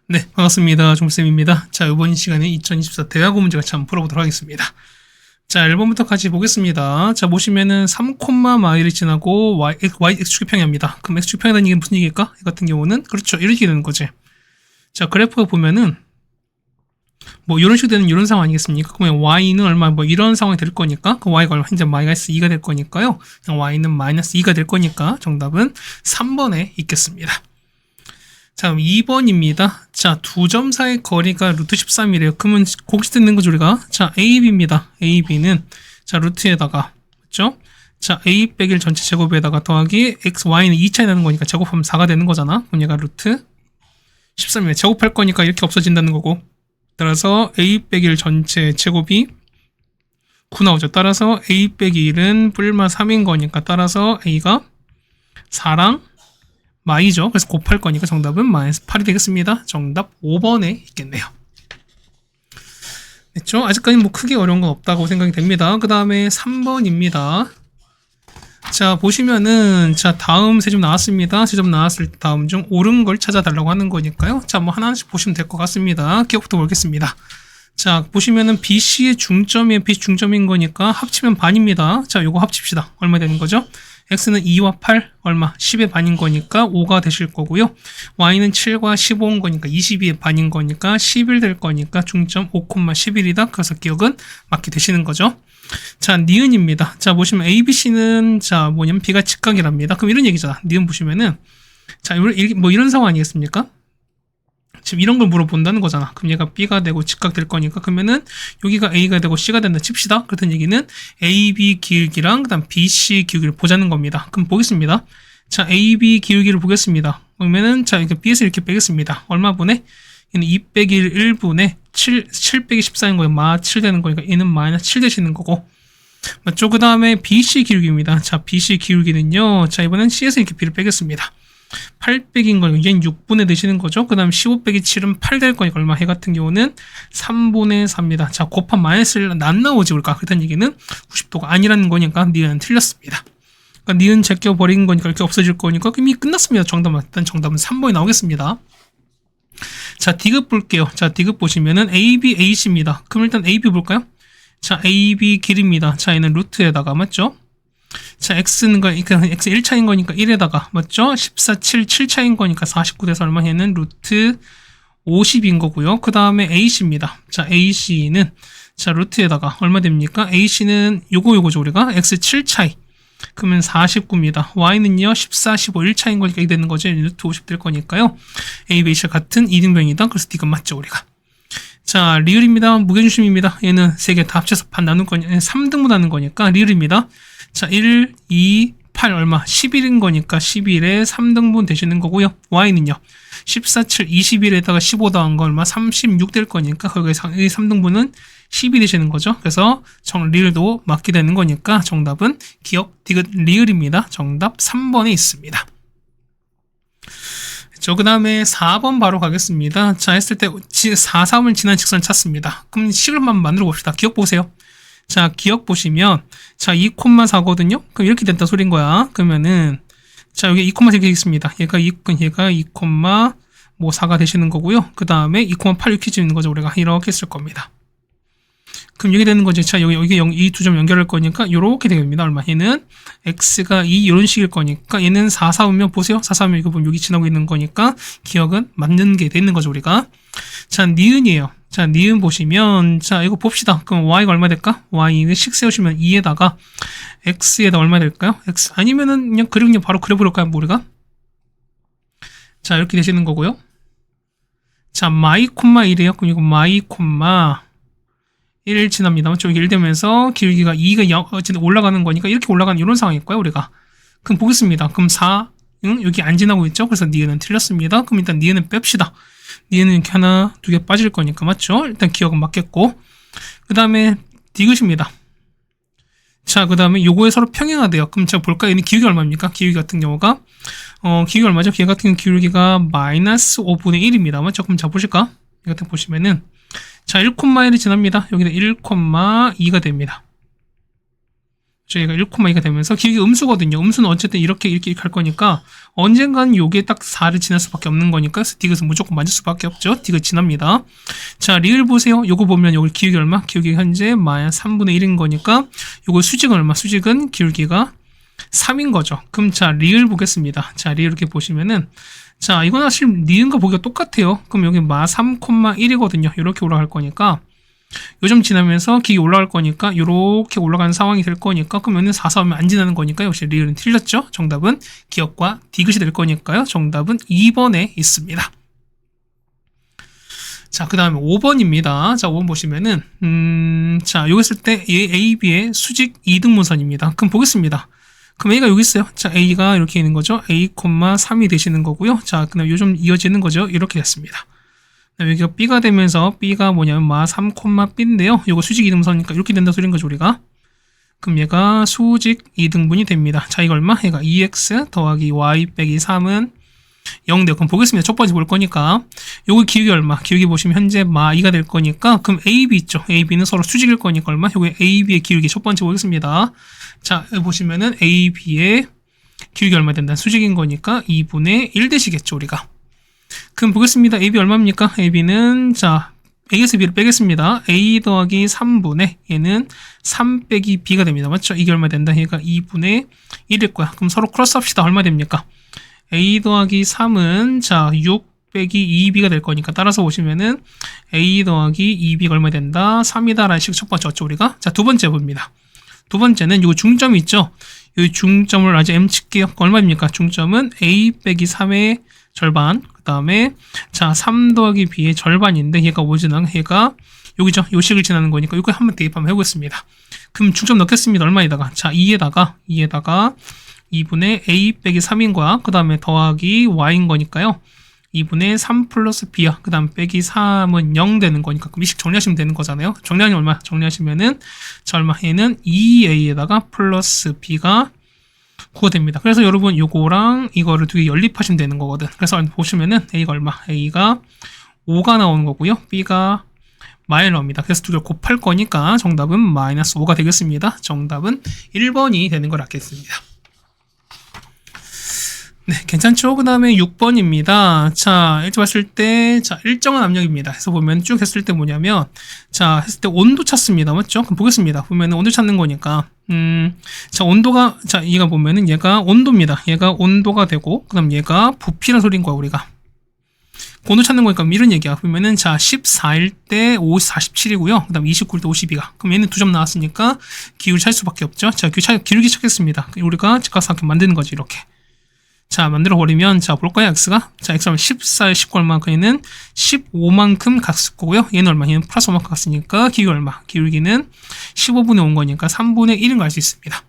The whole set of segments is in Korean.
네, 반갑습니다. 종쌤입니다. 자, 이번 시간에 2024 대화고 문제 같이 한번 풀어보도록 하겠습니다. 자, 1번부터 같이 보겠습니다. 자, 보시면은 3, 마일이 지나고 x축이 평이합니다. 그럼 x축이 평이라는 얘기는 무슨 얘기일까? 이 같은 경우는 그렇죠. 이렇게 되는 거지. 자, 그래프가 보면은 뭐 이런 식으로 되는 이런 상황 아니겠습니까? 그러면 y는 얼마 뭐 이런 상황이 될 거니까 그 y가 얼마 현재 마이너스 2가 될 거니까요. y는 마이너스 2가 될 거니까 정답은 3번에 있겠습니다. 자, 그럼 2번입니다. 자, 두 점 사이 거리가 루트 13이래요. 그러면 곡식 듣는 거죠, 우리가. 자, AB입니다. AB는, 자, 루트에다가, 그렇죠? 자, A 빼기 전체 제곱에다가 더하기 X, Y는 2 차이 나는 거니까 제곱하면 4가 되는 거잖아. 그럼 얘가 루트 13이에요. 제곱할 거니까 이렇게 없어진다는 거고. 따라서 A 빼기 1 전체 제곱이 9 나오죠. 따라서 A 빼기 1은 뿔마 3인 거니까 따라서 A가 4랑 마이죠. 그래서 곱할 거니까 정답은 마이너스 8이 되겠습니다. 정답 5번에 있겠네요. 됐죠? 아직까지 뭐 크게 어려운 건 없다고 생각이 됩니다. 그 다음에 3번입니다. 자, 보시면은, 자, 다음 세 점 나왔습니다. 세 점 나왔을 때 다음 중 옳은 걸 찾아달라고 하는 거니까요. 자, 뭐 하나씩 보시면 될 것 같습니다. 기억부터 보겠습니다. 자, 보시면은 BC의 중점이 BC 중점인 거니까 합치면 반입니다. 자, 요거 합칩시다. 얼마 되는 거죠? x는 2와 8 얼마? 10의 반인 거니까 5가 되실 거고요. y는 7과 15인 거니까 22의 반인 거니까 11 될 거니까 중점 5,11이다. 그래서 기억은 맞게 되시는 거죠. 자, 니은입니다. 자, 보시면 ABC는 자, 뭐냐면 B가 직각이랍니다. 그럼 이런 얘기잖아. 니은 보시면은 자, 뭐 이런 상황 아니겠습니까? 지금 이런 걸 물어본다는 거잖아. 그럼 얘가 B가 되고 직각 될 거니까 그러면은 여기가 A가 되고 C가 된다 칩시다. 그렇다는 얘기는 AB 기울기랑 그다음 BC 기울기를 보자는 겁니다. 그럼 보겠습니다. 자, AB 기울기를 보겠습니다. 그러면은 자, 이렇게 B에서 이렇게 빼겠습니다. 얼마 분에? 얘는 2 빼기 1분에 7 빼기 14인 거예요. 마 7 되는 거니까 얘는 마이너스 7 되시는 거고. 맞죠? 그 다음에 BC 기울기입니다. 자, BC 기울기는요. 자, 이번엔 C에서 이렇게 B를 빼겠습니다. 8 빼기인 걸 얘는 6분의 되시는 거죠. 그 다음 15 빼기 7은 8 될 거니까 얼마? 해 같은 경우는 3분의 4입니다. 자, 곱한 마이너스를 안 나오지 볼까? 그렇다는 얘기는 90도가 아니라는 거니까 니은은 틀렸습니다. 그러니까 니은 제껴버린 거니까 이렇게 없어질 거니까 이미 끝났습니다. 정답은 일단 정답은 3번이 나오겠습니다. 자, D급 볼게요. 자, D급 보시면은 AB, AC입니다. 그럼 일단 AB 볼까요? 자, AB 길입니다. 자, 얘는 루트에다가 맞죠? 자, x는 x 1차인 거니까 1에다가 맞죠? 14, 7 차인 거니까 49 돼서 얼마? 얘는 루트 50인 거고요. 그 다음에 AC입니다. 자, AC는 자, 루트에다가 얼마 됩니까? AC는 요거죠. 우리가 x 7 차이. 그러면 49입니다. y는요 14, 15, 1차인 거니까 이게 되는 거죠. 루트 50 될 거니까요. A, B, C가 같은 이등병이다. 그래서 D가 맞죠, 우리가. 자, 리을입니다. 무게중심입니다. 얘는 세 개 다 합쳐서 반 나눈 거니까 3등분 하는 거니까 리을입니다. 자, 1, 2, 8 얼마? 11인 거니까 11에 3등분 되시는 거고요. y는요. 14, 7, 21에다가 15 더한 거 얼마? 36 될 거니까 거기에 3등분은 10이 되시는 거죠. 그래서 리을도 맞게 되는 거니까 정답은 기억 디귿 리을입니다. 정답 3번에 있습니다. 그 다음에 4번 바로 가겠습니다. 자, 했을 때 4, 3을 지난 직선을 찾습니다. 그럼 식을 한번 만들어 봅시다. 기억 보세요. 자, 기억 보시면 자, 2,4거든요. 그럼 이렇게 된다 소린 거야. 그러면은 자, 여기 2,4 이렇게 있습니다. 얘가 2,4가 되시는 거고요. 그 다음에 2,8 이렇게 지는 거죠. 우리가 이렇게 쓸 겁니다. 그럼 이렇게 되는 거지. 자, 여기 이 두 점 연결할 거니까 이렇게 됩니다. 얼마? 얘는 x가 2 이런 식일 거니까 얘는 4, 4오면 보세요. 4, 4오면 이거 보면 여기 지나고 있는 거니까 기억은 맞는 게 되는 거죠, 우리가. 자, 니은이에요. 자, 니은 보시면 자, 이거 봅시다. 그럼 y가 얼마 될까? y는 식 세우시면 2에다가 x에다 얼마 될까요? x 아니면은 그냥 바로 그려버릴까요, 우리가? 자, 이렇게 되시는 거고요. 자, 마이 콤마 1이에요. 그럼 이거 마이 콤마 1 지납니다. 맞죠? 여기 1 되면서 기울기가 2가 어쨌든 올라가는 거니까 이렇게 올라가는 이런 상황일 거예요, 우리가. 그럼 보겠습니다. 그럼 4, 여기 안 지나고 있죠? 그래서 니은은 틀렸습니다. 그럼 일단 니은은 뺍시다. 니은은 이렇게 하나, 두 개 빠질 거니까, 맞죠? 일단 기억은 맞겠고. 그 다음에 디귿입니다. 자, 그 다음에 요거에 서로 평행하대요. 그럼 제가 볼까요? 얘는 기울기 얼마입니까? 기울기 같은 경우가, 기울기 얼마죠? 얘 같은 경우 기울기가 마이너스 5분의 1입니다. 맞죠? 그럼 자, 보실까? 얘 같은 거 보시면은, 자, 1,1이 지납니다. 여기는 1,2가 됩니다. 저희가 1,2가 되면서 기울기 음수거든요. 음수는 어쨌든 이렇게 할 거니까 언젠간 요게 딱 4를 지날 수밖에 없는 거니까 디귿은 무조건 맞을 수밖에 없죠. 디귿 지납니다. 자, 리을 보세요. 요거 보면 요거 기울기 얼마? 기울기 현재 마이너스 3분의 1인 거니까 요거 수직은 얼마? 수직은 기울기가 3인 거죠. 그럼 자, 리을 보겠습니다. 자, 리을 이렇게 보시면은 자, 이건 사실 리을과 보기가 똑같아요. 그럼 여기 마 3,1이거든요. 이렇게 올라갈 거니까 요점 지나면서 기울기 올라갈 거니까 이렇게 올라가는 상황이 될 거니까 그럼 여기는 4, 4하면 안 지나는 거니까 역시 리을은 틀렸죠. 정답은 기역과 디귿이 될 거니까요. 정답은 2번에 있습니다. 자, 그 다음에 5번입니다. 자, 5번 보시면은 자, 여기 있을 때 A, B의 수직 2등분선입니다. 그럼 보겠습니다. 그럼 A가 여기 있어요. 자, A가 이렇게 있는 거죠. A, 3이 되시는 거고요. 자, 그 다음에 요점 이어지는 거죠. 이렇게 됐습니다. 여기가 B가 되면서 B가 뭐냐면 마 3,B인데요. 요거 수직 2등분선이니까 이렇게 된다 소리인 거죠, 우리가. 그럼 얘가 수직 2등분이 됩니다. 자, 이거 얼마? 얘가 2x 더하기 y 빼기 3은 0 돼요. 그럼 보겠습니다. 첫 번째 볼 거니까 요거 기울기 얼마? 기울기 보시면 현재 마 2가 될 거니까 그럼 AB 있죠. AB는 서로 수직일 거니까 얼마? 요거 AB의 기울기 첫 번째 보겠습니다. 자, 여기 보시면은 AB의 기울기 얼마 된다? 수직인 거니까 2분의 1 되시겠죠, 우리가. 그럼 보겠습니다. AB 얼마입니까? AB는 자, A에서 B를 빼겠습니다. A 더하기 3분의 얘는 3 빼기 B가 됩니다. 맞죠? 이게 얼마 된다? 얘가 2분의 1일 거야. 그럼 서로 크로스 합시다. 얼마 됩니까? A 더하기 3은 자, 6 빼기 2B가 될 거니까 따라서 보시면은 A 더하기 2B가 얼마 된다? 3이다 라는 식 첫 번째 왔죠, 우리가? 자, 두 번째 봅니다. 두 번째는 요 중점이 있죠? 이 중점을 아주 M 칠게요. 얼마입니까? 중점은 A 빼기 3의 절반. 그 다음에 자, 3 더하기 B의 절반인데 얘가 뭐 지나는 얘가 여기죠. 요 식을 지나는 거니까 이거 한번 대입하면 해보겠습니다. 그럼 중점 넣겠습니다. 얼마에다가? 자, 2에다가 2분의 A 빼기 3인 거야. 그 다음에 더하기 Y인 거니까요. 2분의 3 플러스 B야. 그 다음 빼기 3은 0 되는 거니까 그럼 이 식 정리하시면 되는 거잖아요. 정리하면 얼마? 정리하시면은 자, 얼마? 얘는 2A에다가 플러스 B가 9가 됩니다. 그래서 여러분 요거랑 이거를 두 개 연립하시면 되는 거거든. 그래서 보시면은 A가 얼마? A가 5가 나오는 거고요. B가 마이너입니다. 그래서 두 개를 곱할 거니까 정답은 마이너스 5가 되겠습니다. 정답은 1번이 되는 걸 알겠습니다. 네, 괜찮죠? 그 다음에 6번입니다. 자, 이렇게 봤을 때, 자, 일정한 압력입니다. 해서 보면 쭉 했을 때 뭐냐면, 자, 했을 때 온도 찾습니다. 맞죠? 그럼 보겠습니다. 보면은 온도 찾는 거니까, 자, 온도가, 자, 얘가 보면은 얘가 온도입니다. 얘가 온도가 되고, 그 다음 얘가 부피란 소리인 거야, 우리가. 온도 찾는 거니까 이런 얘기야. 보면은, 자, 14일 때 47이고요. 그 다음 29일 때 52가. 그럼 얘는 2점 나왔으니까 기울기 찾을 수밖에 없죠. 자, 기울기 찾겠습니다. 우리가 직각삼각형 만드는 거지, 이렇게. 자, 만들어버리면, 자, 볼까요, x가? 자, x하면 14에 19 얼마큼 얘는 15만큼 갔을 거고요. 얘는 얼마? 얘는 플러스 5만큼 갔으니까, 기울기 얼마? 기울기는 15분의 5인 거니까 3분의 1인 거 알 수 있습니다.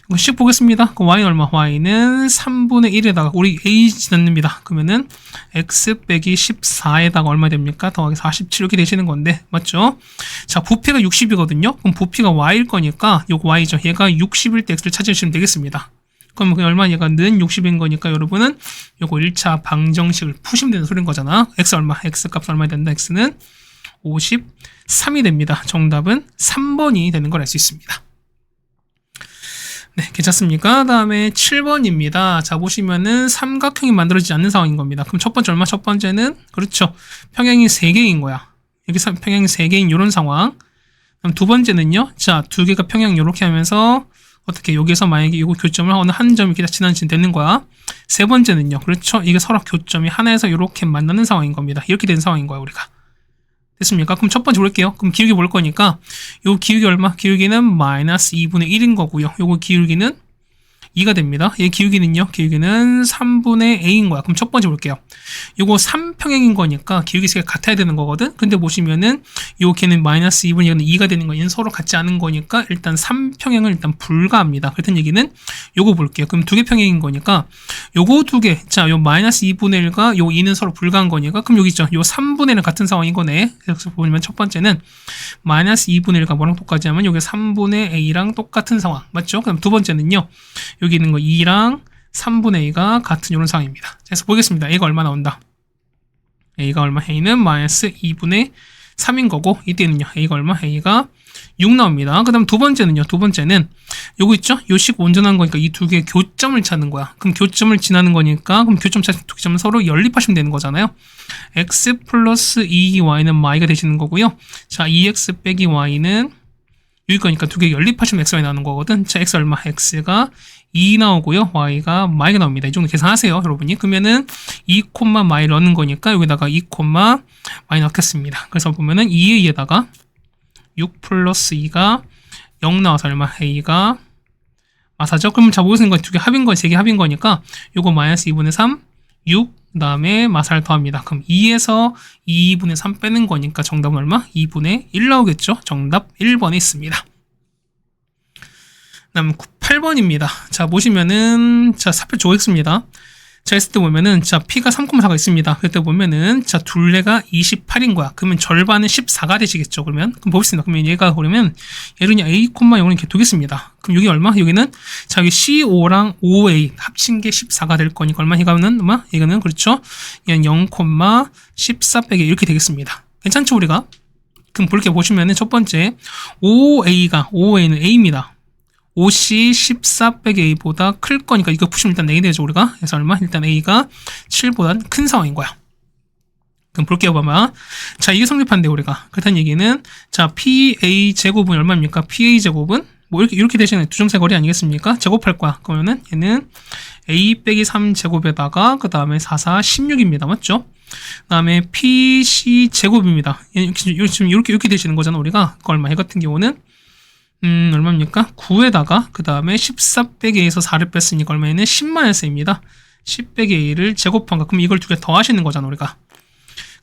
이거 10 보겠습니다. 그럼 y는 얼마? y는 3분의 1에다가, 우리 a 지납니다. 그러면은, x 빼기 14에다가 얼마 됩니까? 더하기 47 이렇게 되시는 건데, 맞죠? 자, 부피가 60이거든요? 그럼 부피가 y일 거니까, 요거 y죠. 얘가 60일 때 x를 찾으시면 되겠습니다. 그럼 얼마 얘가 는 60인 거니까 여러분은 요거 1차 방정식을 푸시면 되는 소리인 거잖아. x 얼마? x 값 얼마 된다? x는 53이 됩니다. 정답은 3번이 되는 걸 알 수 있습니다. 네, 괜찮습니까? 다음에 7번입니다. 자, 보시면은 삼각형이 만들어지지 않는 상황인 겁니다. 그럼 첫 번째 얼마? 첫 번째는 그렇죠. 평행이 3개인 거야. 여기서 평행이 3개인 이런 상황. 그럼 두 번째는요. 자, 두 개가 평행 이렇게 하면서 어떻게 여기서 만약에 이거 교점을 어느 한 점이 이렇게 지나치면 되는 거야. 세 번째는요. 그렇죠. 이게 서로 교점이 하나에서 이렇게 만나는 상황인 겁니다. 이렇게 된 상황인 거야, 우리가. 됐습니까? 그럼 첫 번째 볼게요. 그럼 기울기 볼 거니까 요 기울기 얼마? 기울기는 마이너스 2분의 1인 거고요. 요거 기울기는 2가 됩니다. 얘 기울기는요. 기울기는 3분의 a인 거야. 그럼 첫 번째 볼게요. 요거 3평행인 거니까 기울기 세가 같아야 되는 거거든. 근데 보시면은 요 걔는 마이너스 2분의 얘는 2가 되는 거. 얘는 서로 같지 않은 거니까 일단 3평행은 일단 불가합니다. 그렇다는 얘기는 요거 볼게요. 그럼 두 개 평행인 거니까 요거 두 개. 자, 요 마이너스 2분의 1과 요 2는 서로 불가한 거니까 그럼 여기 있죠. 요 3분의 1은 같은 상황인 거네. 그래서 보면 첫 번째는 마이너스 2분의 1과 뭐랑 똑같지 하면 요게 3분의 a랑 똑같은 상황. 맞죠? 그럼 두 번째는요. 여기 있는 거 2랑 3분의 a가 같은 이런 상황입니다. 그래서 보겠습니다. a가 얼마 나온다? a가 얼마? a는 마이너스 2분의 3인 거고 이때는요. a가 얼마? a가 6 나옵니다. 그 다음 두 번째는요. 두 번째는 요거 있죠? 요 식 온전한 거니까 이 두 개의 교점을 찾는 거야. 그럼 교점을 지나는 거니까 그럼 교점 찾은 두 개점을 서로 연립하시면 되는 거잖아요. x 플러스 2y는 y가 되시는 거고요. 자, 2x 빼기 y는 여기 거니까 두 개 연립하시면 xy 나오는 거거든. 자, x 얼마? x가 2 나오고요. y가 마이가 나옵니다. 이 정도 계산하세요, 여러분이. 그러면은 2, 마이 넣는 거니까 여기다가 2, 마이 넣겠습니다. 그래서 보면은 2의 2에다가 6 플러스 2가 0 나와서 얼마? a가 마사죠. 그럼 자, 무슨 거 두 개 합인 거, 세 개 합인 거니까 요거 마이너스 2분의 3, 6, 그 다음에 마사를 더합니다. 그럼 2에서 2분의 3 빼는 거니까 정답은 얼마? 2분의 1 나오겠죠? 정답 1번에 있습니다. 다음 8번입니다. 자, 보시면은, 자, 사표 조엑스입니다. 자, 했을 때 보면은, 자, P가 3,4가 있습니다. 그때 보면은, 자, 둘레가 28인 거야. 그러면 절반은 14가 되시겠죠, 그러면? 그럼 보겠습니다. 그러면 얘가, 그러면, 얘는 A, 0을 이렇게 두겠습니다. 그럼 여기 얼마? 여기는, 자, 여기 C5랑 5A 합친 게 14가 될 거니까 얼마? 이거는, 얼마? 이거는, 그렇죠? 얘는 0, 14 빼기 이렇게 되겠습니다. 괜찮죠, 우리가? 그럼 그렇게 보시면은, 첫 번째, 5A는 A입니다. 5C 14 빼기 A보다 클 거니까 이거 푸시면 일단 A 되죠, 우리가. 그래서 얼마? 일단 A가 7보다 큰 상황인 거야. 그럼 볼게요, 봐봐. 자, 이게 성립한대, 우리가. 그렇다는 얘기는, 자, PA 제곱은 얼마입니까? PA 제곱은, 뭐, 이렇게 대신에 두 점세 거리 아니겠습니까? 제곱할 거야. 그러면은, 얘는 A 빼기 3 제곱에다가, 그 다음에 4, 4, 16입니다. 맞죠? 그 다음에 PC 제곱입니다. 지금 이렇게 되시는 거잖아, 우리가. 그 얼마? 얘 같은 경우는, 얼마입니까? 9에다가 그 다음에 14 빼기 A에서 4를 뺐으니까 얼마에는 10-A입니다. 10 빼기 A를 제곱한 거. 그럼 이걸 두 개 더하시는 거잖아, 우리가.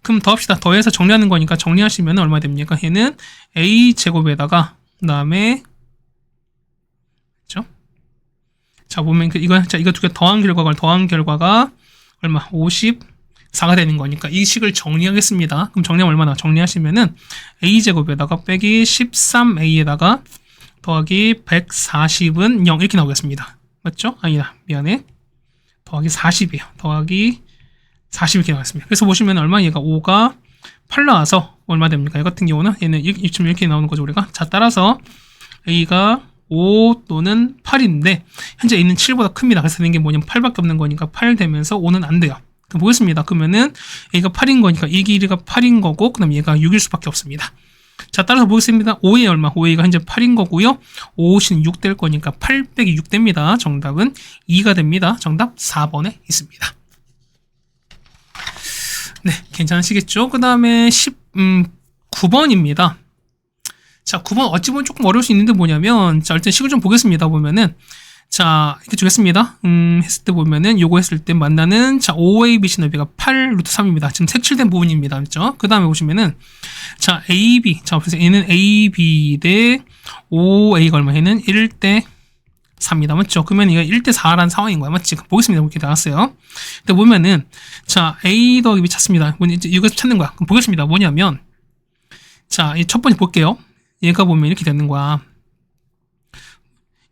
그럼 더합시다. 더해서 정리하는 거니까 정리하시면 얼마 됩니까? 얘는 A 제곱에다가 그 다음에 그렇죠? 자, 보면 이거 두 개 더한 결과가 얼마? 54가 되는 거니까 이 식을 정리하겠습니다. 그럼 정리하면 얼마나? 정리하시면은 A 제곱에다가 빼기 13A에다가 더하기 140은 0 이렇게 나오겠습니다. 맞죠? 아니다, 미안해. 더하기 40이에요. 더하기 40 이렇게 나왔습니다. 그래서 보시면 얼마? 얘가 5가 8 나와서 얼마 됩니까? 얘 같은 경우는 얘는 이렇게 나오는 거죠, 우리가. 자, 따라서 A가 5 또는 8인데 현재 A는 7보다 큽니다. 그래서 되는 게 뭐냐면 8밖에 없는 거니까 8 되면서 5는 안 돼요. 그럼 보겠습니다. 그러면은 A가 8인 거니까 이 길이가 8인 거고 그다음 얘가 6일 수밖에 없습니다. 자, 따라서 보겠습니다. 5A 얼마? 5A가 현재 8인 거고요. 5는 6 될 거니까 8 빼기 6 됩니다. 정답은 2가 됩니다. 정답 4번에 있습니다. 네, 괜찮으시겠죠? 그 다음에 9번입니다. 자, 9번 어찌 보면 조금 어려울 수 있는데 뭐냐면, 자, 일단 식을 좀 보겠습니다. 보면은, 자, 이렇게 주겠습니다. 했을 때 보면은, 요거 했을 때 만나는, 자, 5AB 너비가 8 루트 3입니다. 지금 색칠된 부분입니다. 그렇죠? 그 다음에 보시면은, 자, AB. 자, 그래서 얘는 AB 대 5A가 얼마? 얘는 1대 4입니다. 맞죠? 그러면 이거 1대 4라는 상황인 거야. 맞지? 보겠습니다. 이렇게 나왔어요. 근데 보면은, 자, A 더하기 B 찾습니다. 이거 찾는 거야. 그럼 보겠습니다. 뭐냐면, 자, 이 첫 번째 볼게요. 얘가 보면 이렇게 되는 거야.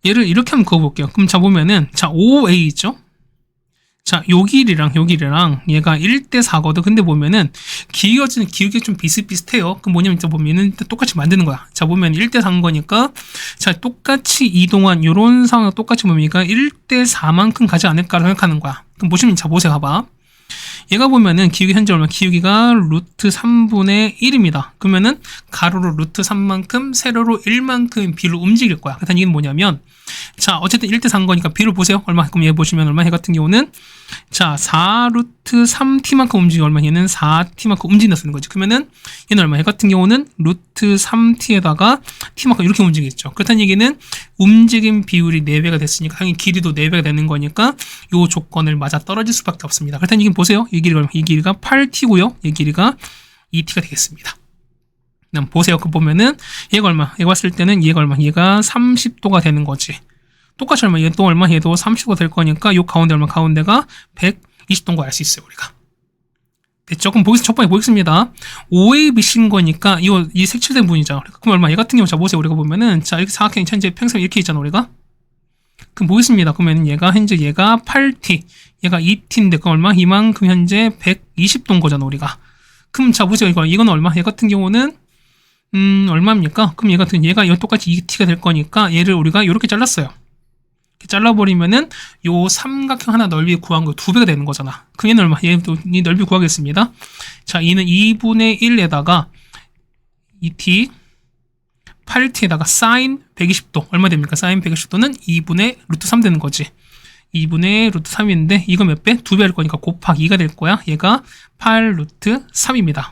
얘를 이렇게 한번 그어볼게요. 그럼 자, 보면은, 자, 5A 있죠? 자, 요 길이랑 얘가 1대 4거든. 근데 보면은, 기울기 좀 비슷비슷해요. 그럼 뭐냐면, 보면은 똑같이 만드는 거야. 자, 보면 1대 4인 거니까, 자, 똑같이 이동한 요런 상황 똑같이 보면 얘가 1대 4만큼 가지 않을까 생각하는 거야. 그럼 보시면, 자, 보세요. 봐봐. 얘가 보면은 기울기 현재 얼마? 기울기가 루트 3분의 1입니다. 그러면은 가로로 루트 3만큼, 세로로 1만큼 비로 움직일 거야. 그렇다는 얘기는 뭐냐면, 자, 어쨌든 1대 4인 거니까 비를 보세요. 얼마? 그럼 얘 보시면 얼마? 얘 같은 경우는, 자, 4 루트 3t만큼 움직이고 얼마? 얘는 4t만큼 움직인다 쓰는 거지. 그러면은 얘는 얼마? 얘 같은 경우는 루트 3t에다가 t만큼 이렇게 움직이겠죠. 그렇다는 얘기는 움직임 비율이 4배가 됐으니까 당연히 길이도 4배가 되는 거니까 요 조건을 맞아 떨어질 수밖에 없습니다. 그렇다는 얘기는 보세요. 이 길이가 얼마? 이 길이가 8t고요. 이 길이가 2t가 되겠습니다. 그럼 보세요. 그 보면은 얘가 얼마? 얘가 봤을 때는 얘가 얼마? 얘가 30도가 되는 거지. 똑같이 얼마? 얘도 얼마? 얘도 30도가 될 거니까 요 가운데 얼마? 가운데가 120도인 거 알 수 있어요, 우리가. 됐죠? 그럼 첫 번째 보겠습니다. 5ABC인 거니까 이 색칠된 부분이죠. 그럼 얼마? 얘 같은 경우 자 보세요. 우리가 보면은 자 이렇게 사각형 현재 평선 이렇게 있잖아, 우리가. 그럼 보겠습니다. 그러면 얘가 8t, 얘가 2t인데 그 얼마? 이만큼 현재 120도인 거잖아, 우리가. 그럼 자 보세요. 이건 얼마? 얘 같은 경우는 얼마입니까? 그럼 얘가 똑같이 2t가 될 거니까 얘를 우리가 이렇게 잘랐어요. 이렇게 잘라버리면은 요 삼각형 하나 넓이 구한 거 2배가 되는 거잖아. 그럼 얘는 얼마? 얘도 이 넓이 구하겠습니다. 자, 이는 2분의 1에다가 2t 8t에다가 sin 120도 얼마 됩니까? sin 120도는 2분의 루트 3 되는 거지. 2분의 루트 3인데 이거 몇 배? 2배 할 거니까 곱하기 2가 될 거야. 얘가 8 루트 3입니다.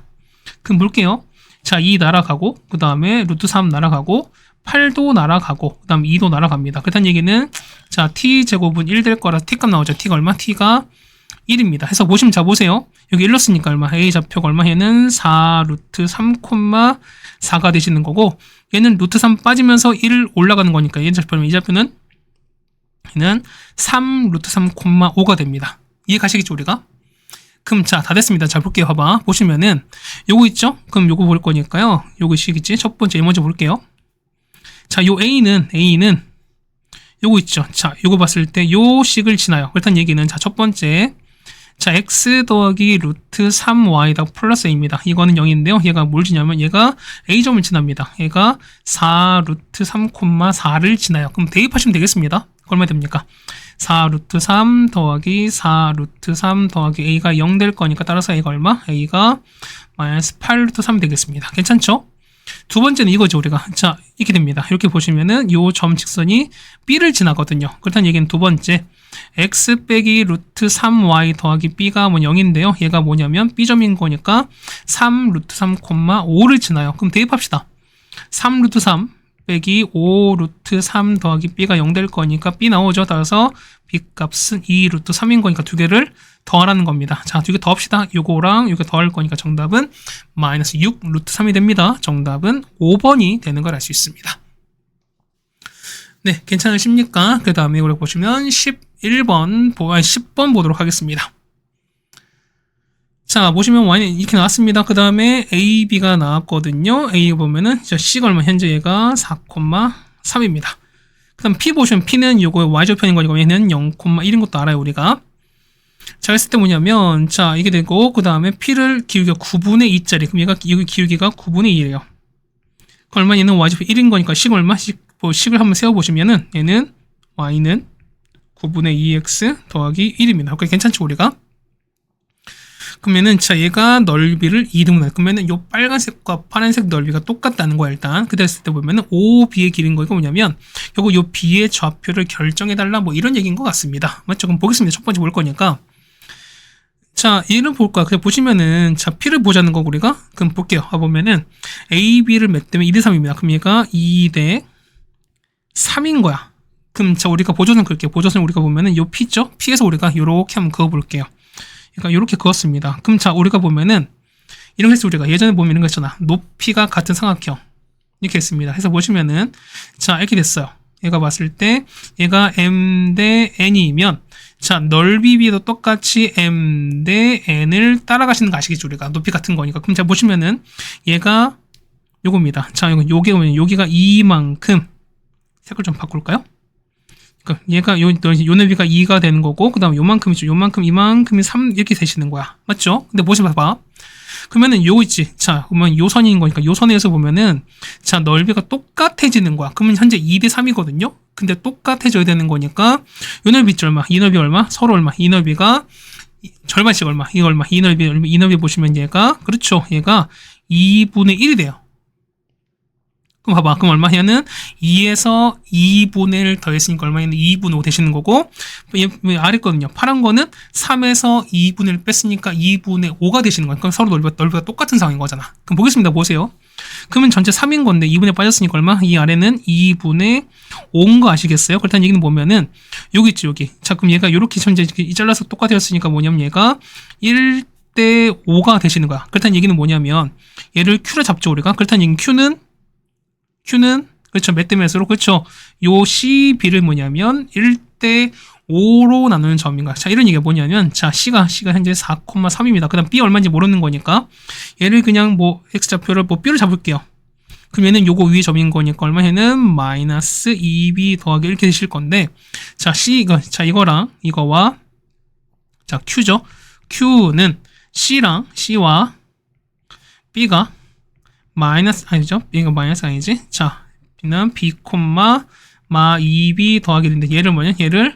그럼 볼게요. 자, 2 날아가고 그 다음에 루트 3 날아가고 8도 날아가고 그 다음 2도 날아갑니다. 그렇다는 얘기는 자, t제곱은 1 될 거라 t값 나오죠. t가 얼마? t가 1입니다. 해서 보시면 자 보세요. 여기 1 넣었으니까 얼마? a 좌표가 얼마? 얘는 4 루트 3, 4가 되시는 거고 얘는 루트 3 빠지면서 1 올라가는 거니까 얘 좌표는 이 좌표는 얘는 3 루트 3, 5가 됩니다. 이해 가시겠죠 우리가? 그럼 자 다 됐습니다. 잘 볼게요. 봐봐. 보시면은 요거 있죠? 그럼 요거 볼 거니까요. 요거 시겠지? 첫 번째 먼저 볼게요. 자, 요 A는 요거 있죠? 자, 요거 봤을 때 요 식을 지나요. 그렇다는 얘기는 자, 첫 번째 자, x 더하기 루트 3y다 플러스 a입니다. 이거는 0인데요. 얘가 뭘 지나면 얘가 a점을 지납니다. 얘가 4 루트 3, 4를 지나요. 그럼 대입하시면 되겠습니다. 얼마 됩니까? 4 루트 3 더하기 4 루트 3 더하기 a가 0 될 거니까 따라서 a가 얼마? a가 마이너스 8 루트 3 되겠습니다. 괜찮죠? 두 번째는 이거죠, 우리가. 자, 이렇게 됩니다. 이렇게 보시면은 요 점 직선이 B를 지나거든요. 그렇다는 얘기는 두 번째, x 빼기 루트 3y 더하기 B가 뭐 0인데요. 얘가 뭐냐면 B점인 거니까 3 루트 3, 5를 지나요. 그럼 대입합시다. 3 루트 3 빼기 5 루트 3 더하기 B가 0 될 거니까 B 나오죠. 따라서 B 값은 2 루트 3인 거니까 두 개를 더하라는 겁니다. 자, 두 개 더합시다. 요거랑 요거 더할 거니까 정답은 마이너스 6 루트 3이 됩니다. 정답은 5번이 되는 걸 알 수 있습니다. 네, 괜찮으십니까? 그 다음에 우리 보시면 10번 보도록 하겠습니다. 자, 보시면 y는 이렇게 나왔습니다. 그 다음에 a, b가 나왔거든요. a 보면은 c가 얼마? 현재 얘가 4,3입니다. 그 다음 p 보시면 p는 요거 y좌표인 거니까 얘는 0,1인 것도 알아요, 우리가. 자, 했을 때 뭐냐면, 자, 이게 되고, 그 다음에 P를 기울기가 9분의 2짜리. 그럼 얘가, 여기 기울기가 9분의 2예요. 그 얼마? 얘는 Y좌표 1인 거니까, 식 얼마? 식을 한번 세워보시면은, 얘는, Y는 9분의 2X 더하기 1입니다. 그러니까 괜찮죠, 우리가? 그러면은, 자, 얘가 넓이를 2등분할. 그러면은, 요 빨간색과 파란색 넓이가 똑같다는 거야, 일단. 그랬을 때 보면은, OB의 길인 거, 이거 뭐냐면, 요 B의 좌표를 결정해달라, 뭐 이런 얘기인 것 같습니다. 맞죠? 그럼 보겠습니다. 첫 번째 볼 거니까. 자, 얘를 볼까? 그냥 보시면은, 자, P를 보자는 거고, 우리가? 그럼 볼게요. 보면은, A, B를 몇 대면 2대 3입니다. 그럼 얘가 2대 3인 거야. 그럼 자, 우리가 보조선 그을게요. 보조선 우리가 보면은, 요 P죠? P에서 우리가 요렇게 한번 그어볼게요. 그러니까 요렇게 그었습니다. 그럼 자, 우리가 보면은, 이런 거 했어, 우리가. 예전에 보면 이런 거 했잖아. 높이가 같은 삼각형. 이렇게 했습니다. 해서 보시면은, 자, 이렇게 됐어요. 얘가 봤을 때, 얘가 M 대 N이면, 자, 넓이 B도 똑같이 M 대 N을 따라가시는 거 아시겠죠, 우리가? 높이 같은 거니까. 그럼 자, 보시면은, 얘가 요겁니다. 자, 요게 보면, 여기가 이만큼, 색을 좀 바꿀까요? 그러니까 얘가 요 넓이가 2가 되는 거고, 그 다음에 요만큼이죠. 요만큼, 이만큼이 3, 이렇게 되시는 거야. 맞죠? 근데 보시면 봐봐. 그러면은 요거 있지. 자, 그러면 요 선인 거니까 요 선에서 보면은, 자, 넓이가 똑같아지는 거야. 그러면 현재 2대 3이거든요? 근데 똑같아져야 되는 거니까, 요 넓이 있죠, 얼마? 이 넓이 얼마? 서로 얼마? 이 넓이가, 절반씩 얼마? 이거 얼마? 이 넓이 보시면 얘가, 그렇죠. 얘가 2분의 1이 돼요. 그럼 봐봐. 그럼 얼마? 얘는 2에서 2분의 1 더했으니까 얼마? 얘는 2분의 5 되시는 거고, 얘 아래 거는요. 파란 거는 3에서 2분의 1 뺐으니까 2분의 5가 되시는 거니까 서로 넓이가 똑같은 상황인 거잖아. 그럼 보겠습니다. 보세요. 그러면 전체 3인 건데 2분의 빠졌으니까 얼마? 이 아래는 2분의 5인 거 아시겠어요? 그렇다는 얘기는 보면은 여기 있죠, 여기. 자, 그럼 얘가 이렇게 현재 잘라서 똑같았으니까 뭐냐면 얘가 1대 5가 되시는 거야. 그렇다는 얘기는 뭐냐면 얘를 Q로 잡죠, 우리가. 그렇다는 얘기는 Q는 그렇죠, 몇 대 몇으로, 그렇죠. 요 CB를 뭐냐면 1대 5로 나누는 점인 거야. 자, 이런 얘기가 뭐냐면, 자, C가 현재 4,3입니다. 그 다음 B 얼마인지 모르는 거니까, 얘를 그냥 뭐, X좌표를 뭐, B로 잡을게요. 그럼 얘는 요거 위에 점인 거니까, 얼마에는 마이너스 2B 더하기 이렇게 되실 건데, 자, 자, 이거랑, 이거와, 자, Q죠. Q는 C와 B가 마이너스 아니죠? 이거 마이너스 아니지? 자, b는 b 콤마 마 2b 더하기 1인데 얘를 뭐냐? 얘를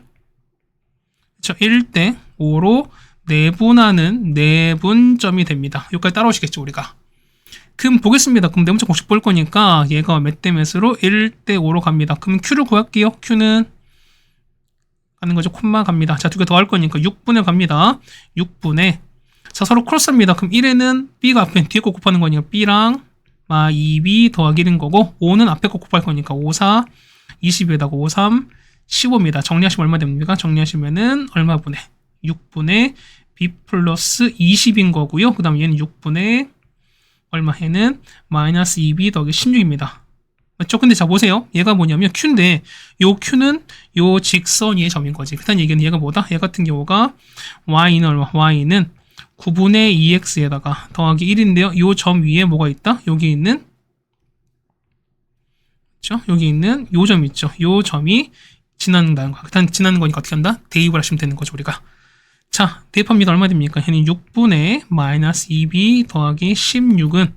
1대 5로 내분하는 내분점이 됩니다. 여기까지 따라오시겠죠, 우리가. 그럼 보겠습니다. 그럼 내분점 공식 볼 거니까 얘가 몇 대 몇으로 1대 5로 갑니다. 그럼 q를 구할게요. q는 가는 거죠. 콤마 갑니다. 자, 두 개 더 할 거니까 6분의 갑니다. 6분의 자, 서로 크로스합니다. 그럼 1에는 b가 앞에 뒤에 거 곱하는 거니까 b랑 마 2b 더하기 1인 거고 5는 앞에 거 곱할 거니까 5, 4, 20에다가 5, 3, 15입니다. 정리하시면 얼마 됩니까? 정리하시면은 얼마분의 6분의 b 플러스 20인 거고요. 그 다음 얘는 6분의 얼마 해는 마이너스 2b 더하기 16입니다. 맞죠? 근데 자 보세요. 얘가 뭐냐면 q인데 요 q는 요 직선 위의 점인 거지. 그렇다는 얘기는 얘가 뭐다? 얘 같은 경우가 y는 얼마? y는 9분의 2x에다가 더하기 1인데요. 요 점 위에 뭐가 있다? 여기 있는 그렇죠? 여기 있는 요 점 있죠. 요 점이 지나는다는 거. 일단 지나는 거니까 어떻게 한다? 대입을 하시면 되는 거죠, 우리가. 자, 대입합니다. 얼마 됩니까? 얘는 6분의 마이너스 2b 더하기 16은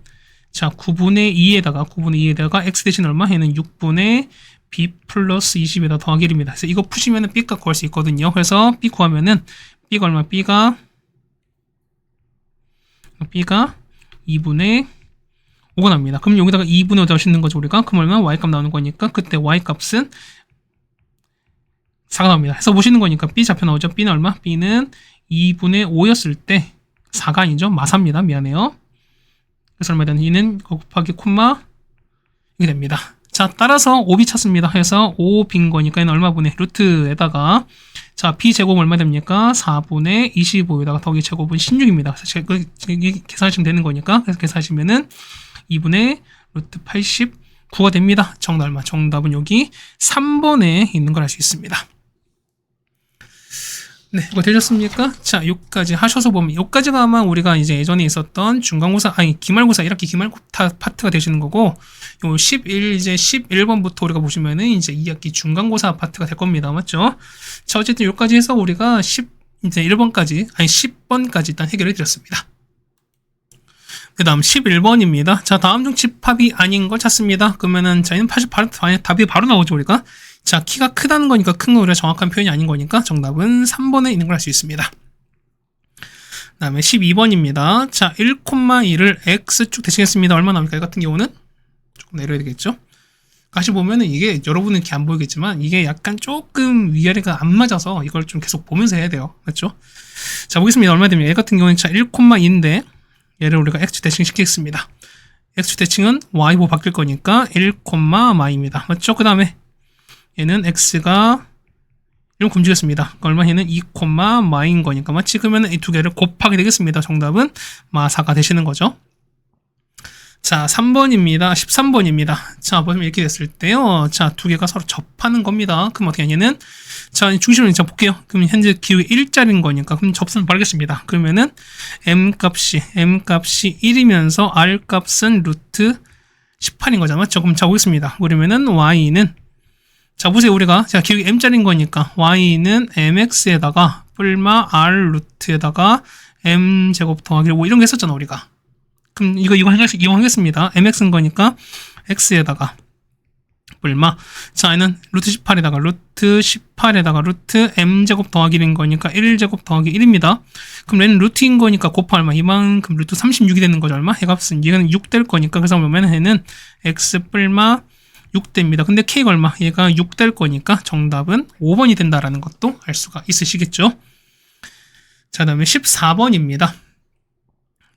자, 9분의 2에다가 x 대신 얼마? 얘는 6분의 b 플러스 20에다 더하기 1입니다. 그래서 이거 푸시면은 b값 구할 수 있거든요. 그래서 b 구하면은 b가 얼마? b가 2분의 5가 납니다. 그럼 여기다가 2분의 5 넣으시는 거죠, 우리가. 그럼 얼마? y값 나오는 거니까 그때 y값은 4가 나옵니다. 해서 보시는 거니까 b 좌표 나오죠. b는 얼마? b는 2분의 5였을 때 4가 아니죠. 마사입니다. 미안해요. 그래서 얼마 되는 2는 곱하기 콤마 이게 됩니다. 자, 따라서 5b 찾습니다. 해서 5b인 거니까 얘는 얼마 분의 루트에다가 자, b제곱 얼마 됩니까? 4분의 25에다가 더하기 제곱은 16입니다. 그래서 계산하시면 되는 거니까 그래서 계산하시면은 2분의 루트 89가 됩니다. 정답 얼마? 정답은 여기 3번에 있는 걸 알 수 있습니다. 네, 이거 되셨습니까? 자, 여기까지 하셔서 보면 여기까지가 아마 우리가 이제 예전에 있었던 중간고사 아니 기말고사 1학기 기말고사 파트가 되시는 거고 요 11번부터 우리가 보시면은 이제 2학기 중간고사 파트가 될 겁니다. 맞죠? 자, 어쨌든 여기까지 해서 우리가 이제 1번까지 아니 10번까지 일단 해결해 드렸습니다. 그 다음 11번입니다. 자, 다음 중 집합이 아닌 걸 찾습니다. 그러면은 저희는 답이 바로 나오죠, 우리가. 자, 키가 크다는 거니까 큰 거 우리가 정확한 표현이 아닌 거니까 정답은 3번에 있는 걸 알 수 있습니다. 그 다음에 12번입니다. 자, 1,2를 x축 대시겠습니다. 얼마 나옵니까? 이 같은 경우는 조금 내려야 되겠죠? 다시 보면은 이게 여러분은 이렇게 안 보이겠지만 이게 약간 조금 위아래가 안 맞아서 이걸 좀 계속 보면서 해야 돼요. 맞죠? 자, 보겠습니다. 얼마 됩니까? 얘 같은 경우는 자, 1,2인데 얘를 우리가 x축 대칭 시키겠습니다. x축 대칭은 y로 바뀔 거니까 1,마입니다. 맞죠? 그 다음에 얘는 x가 이런 굶주렸습니다. 얼마 얘는 2,마인 거니까 맞지? 그러면 이 두 개를 곱하게 되겠습니다. 정답은 마4가 되시는 거죠. 자, 3번입니다. 13번입니다. 자, 보시면 이렇게 됐을 때요. 자, 두 개가 서로 접하는 겁니다. 그럼 어떻게 하냐는 자, 중심을 이제 볼게요. 그럼 현재 기울기 1짜리인 거니까 그럼 접선을 바르겠습니다. 그러면은 m값이 1이면서 r값은 루트 18인 거잖아. 맞죠? 그럼 자, 보겠습니다. 그러면은 y는 자, 보세요. 우리가 자, 기울기 m짜리인 거니까 y는 mx에다가 뿔마 r 루트에다가 m제곱 더하기 5 이런 거 했었잖아, 우리가. 그럼 이거 이용하겠습니다. mx인 거니까 x에다가 뿔마 자, 얘는 루트 18에다가 루트 m제곱 더하기 1인 거니까 1제곱 더하기 1입니다. 그럼 얘는 루트인 거니까 곱하 얼마? 이만큼 루트 36이 되는 거죠. 얼마? 해값은 얘는 6 될 거니까 그래서 보면 얘는 x 뿔마 6대입니다. 근데 k가 얼마? 얘가 6 될 거니까 정답은 5번이 된다라는 것도 알 수가 있으시겠죠. 자, 다음에 14번입니다.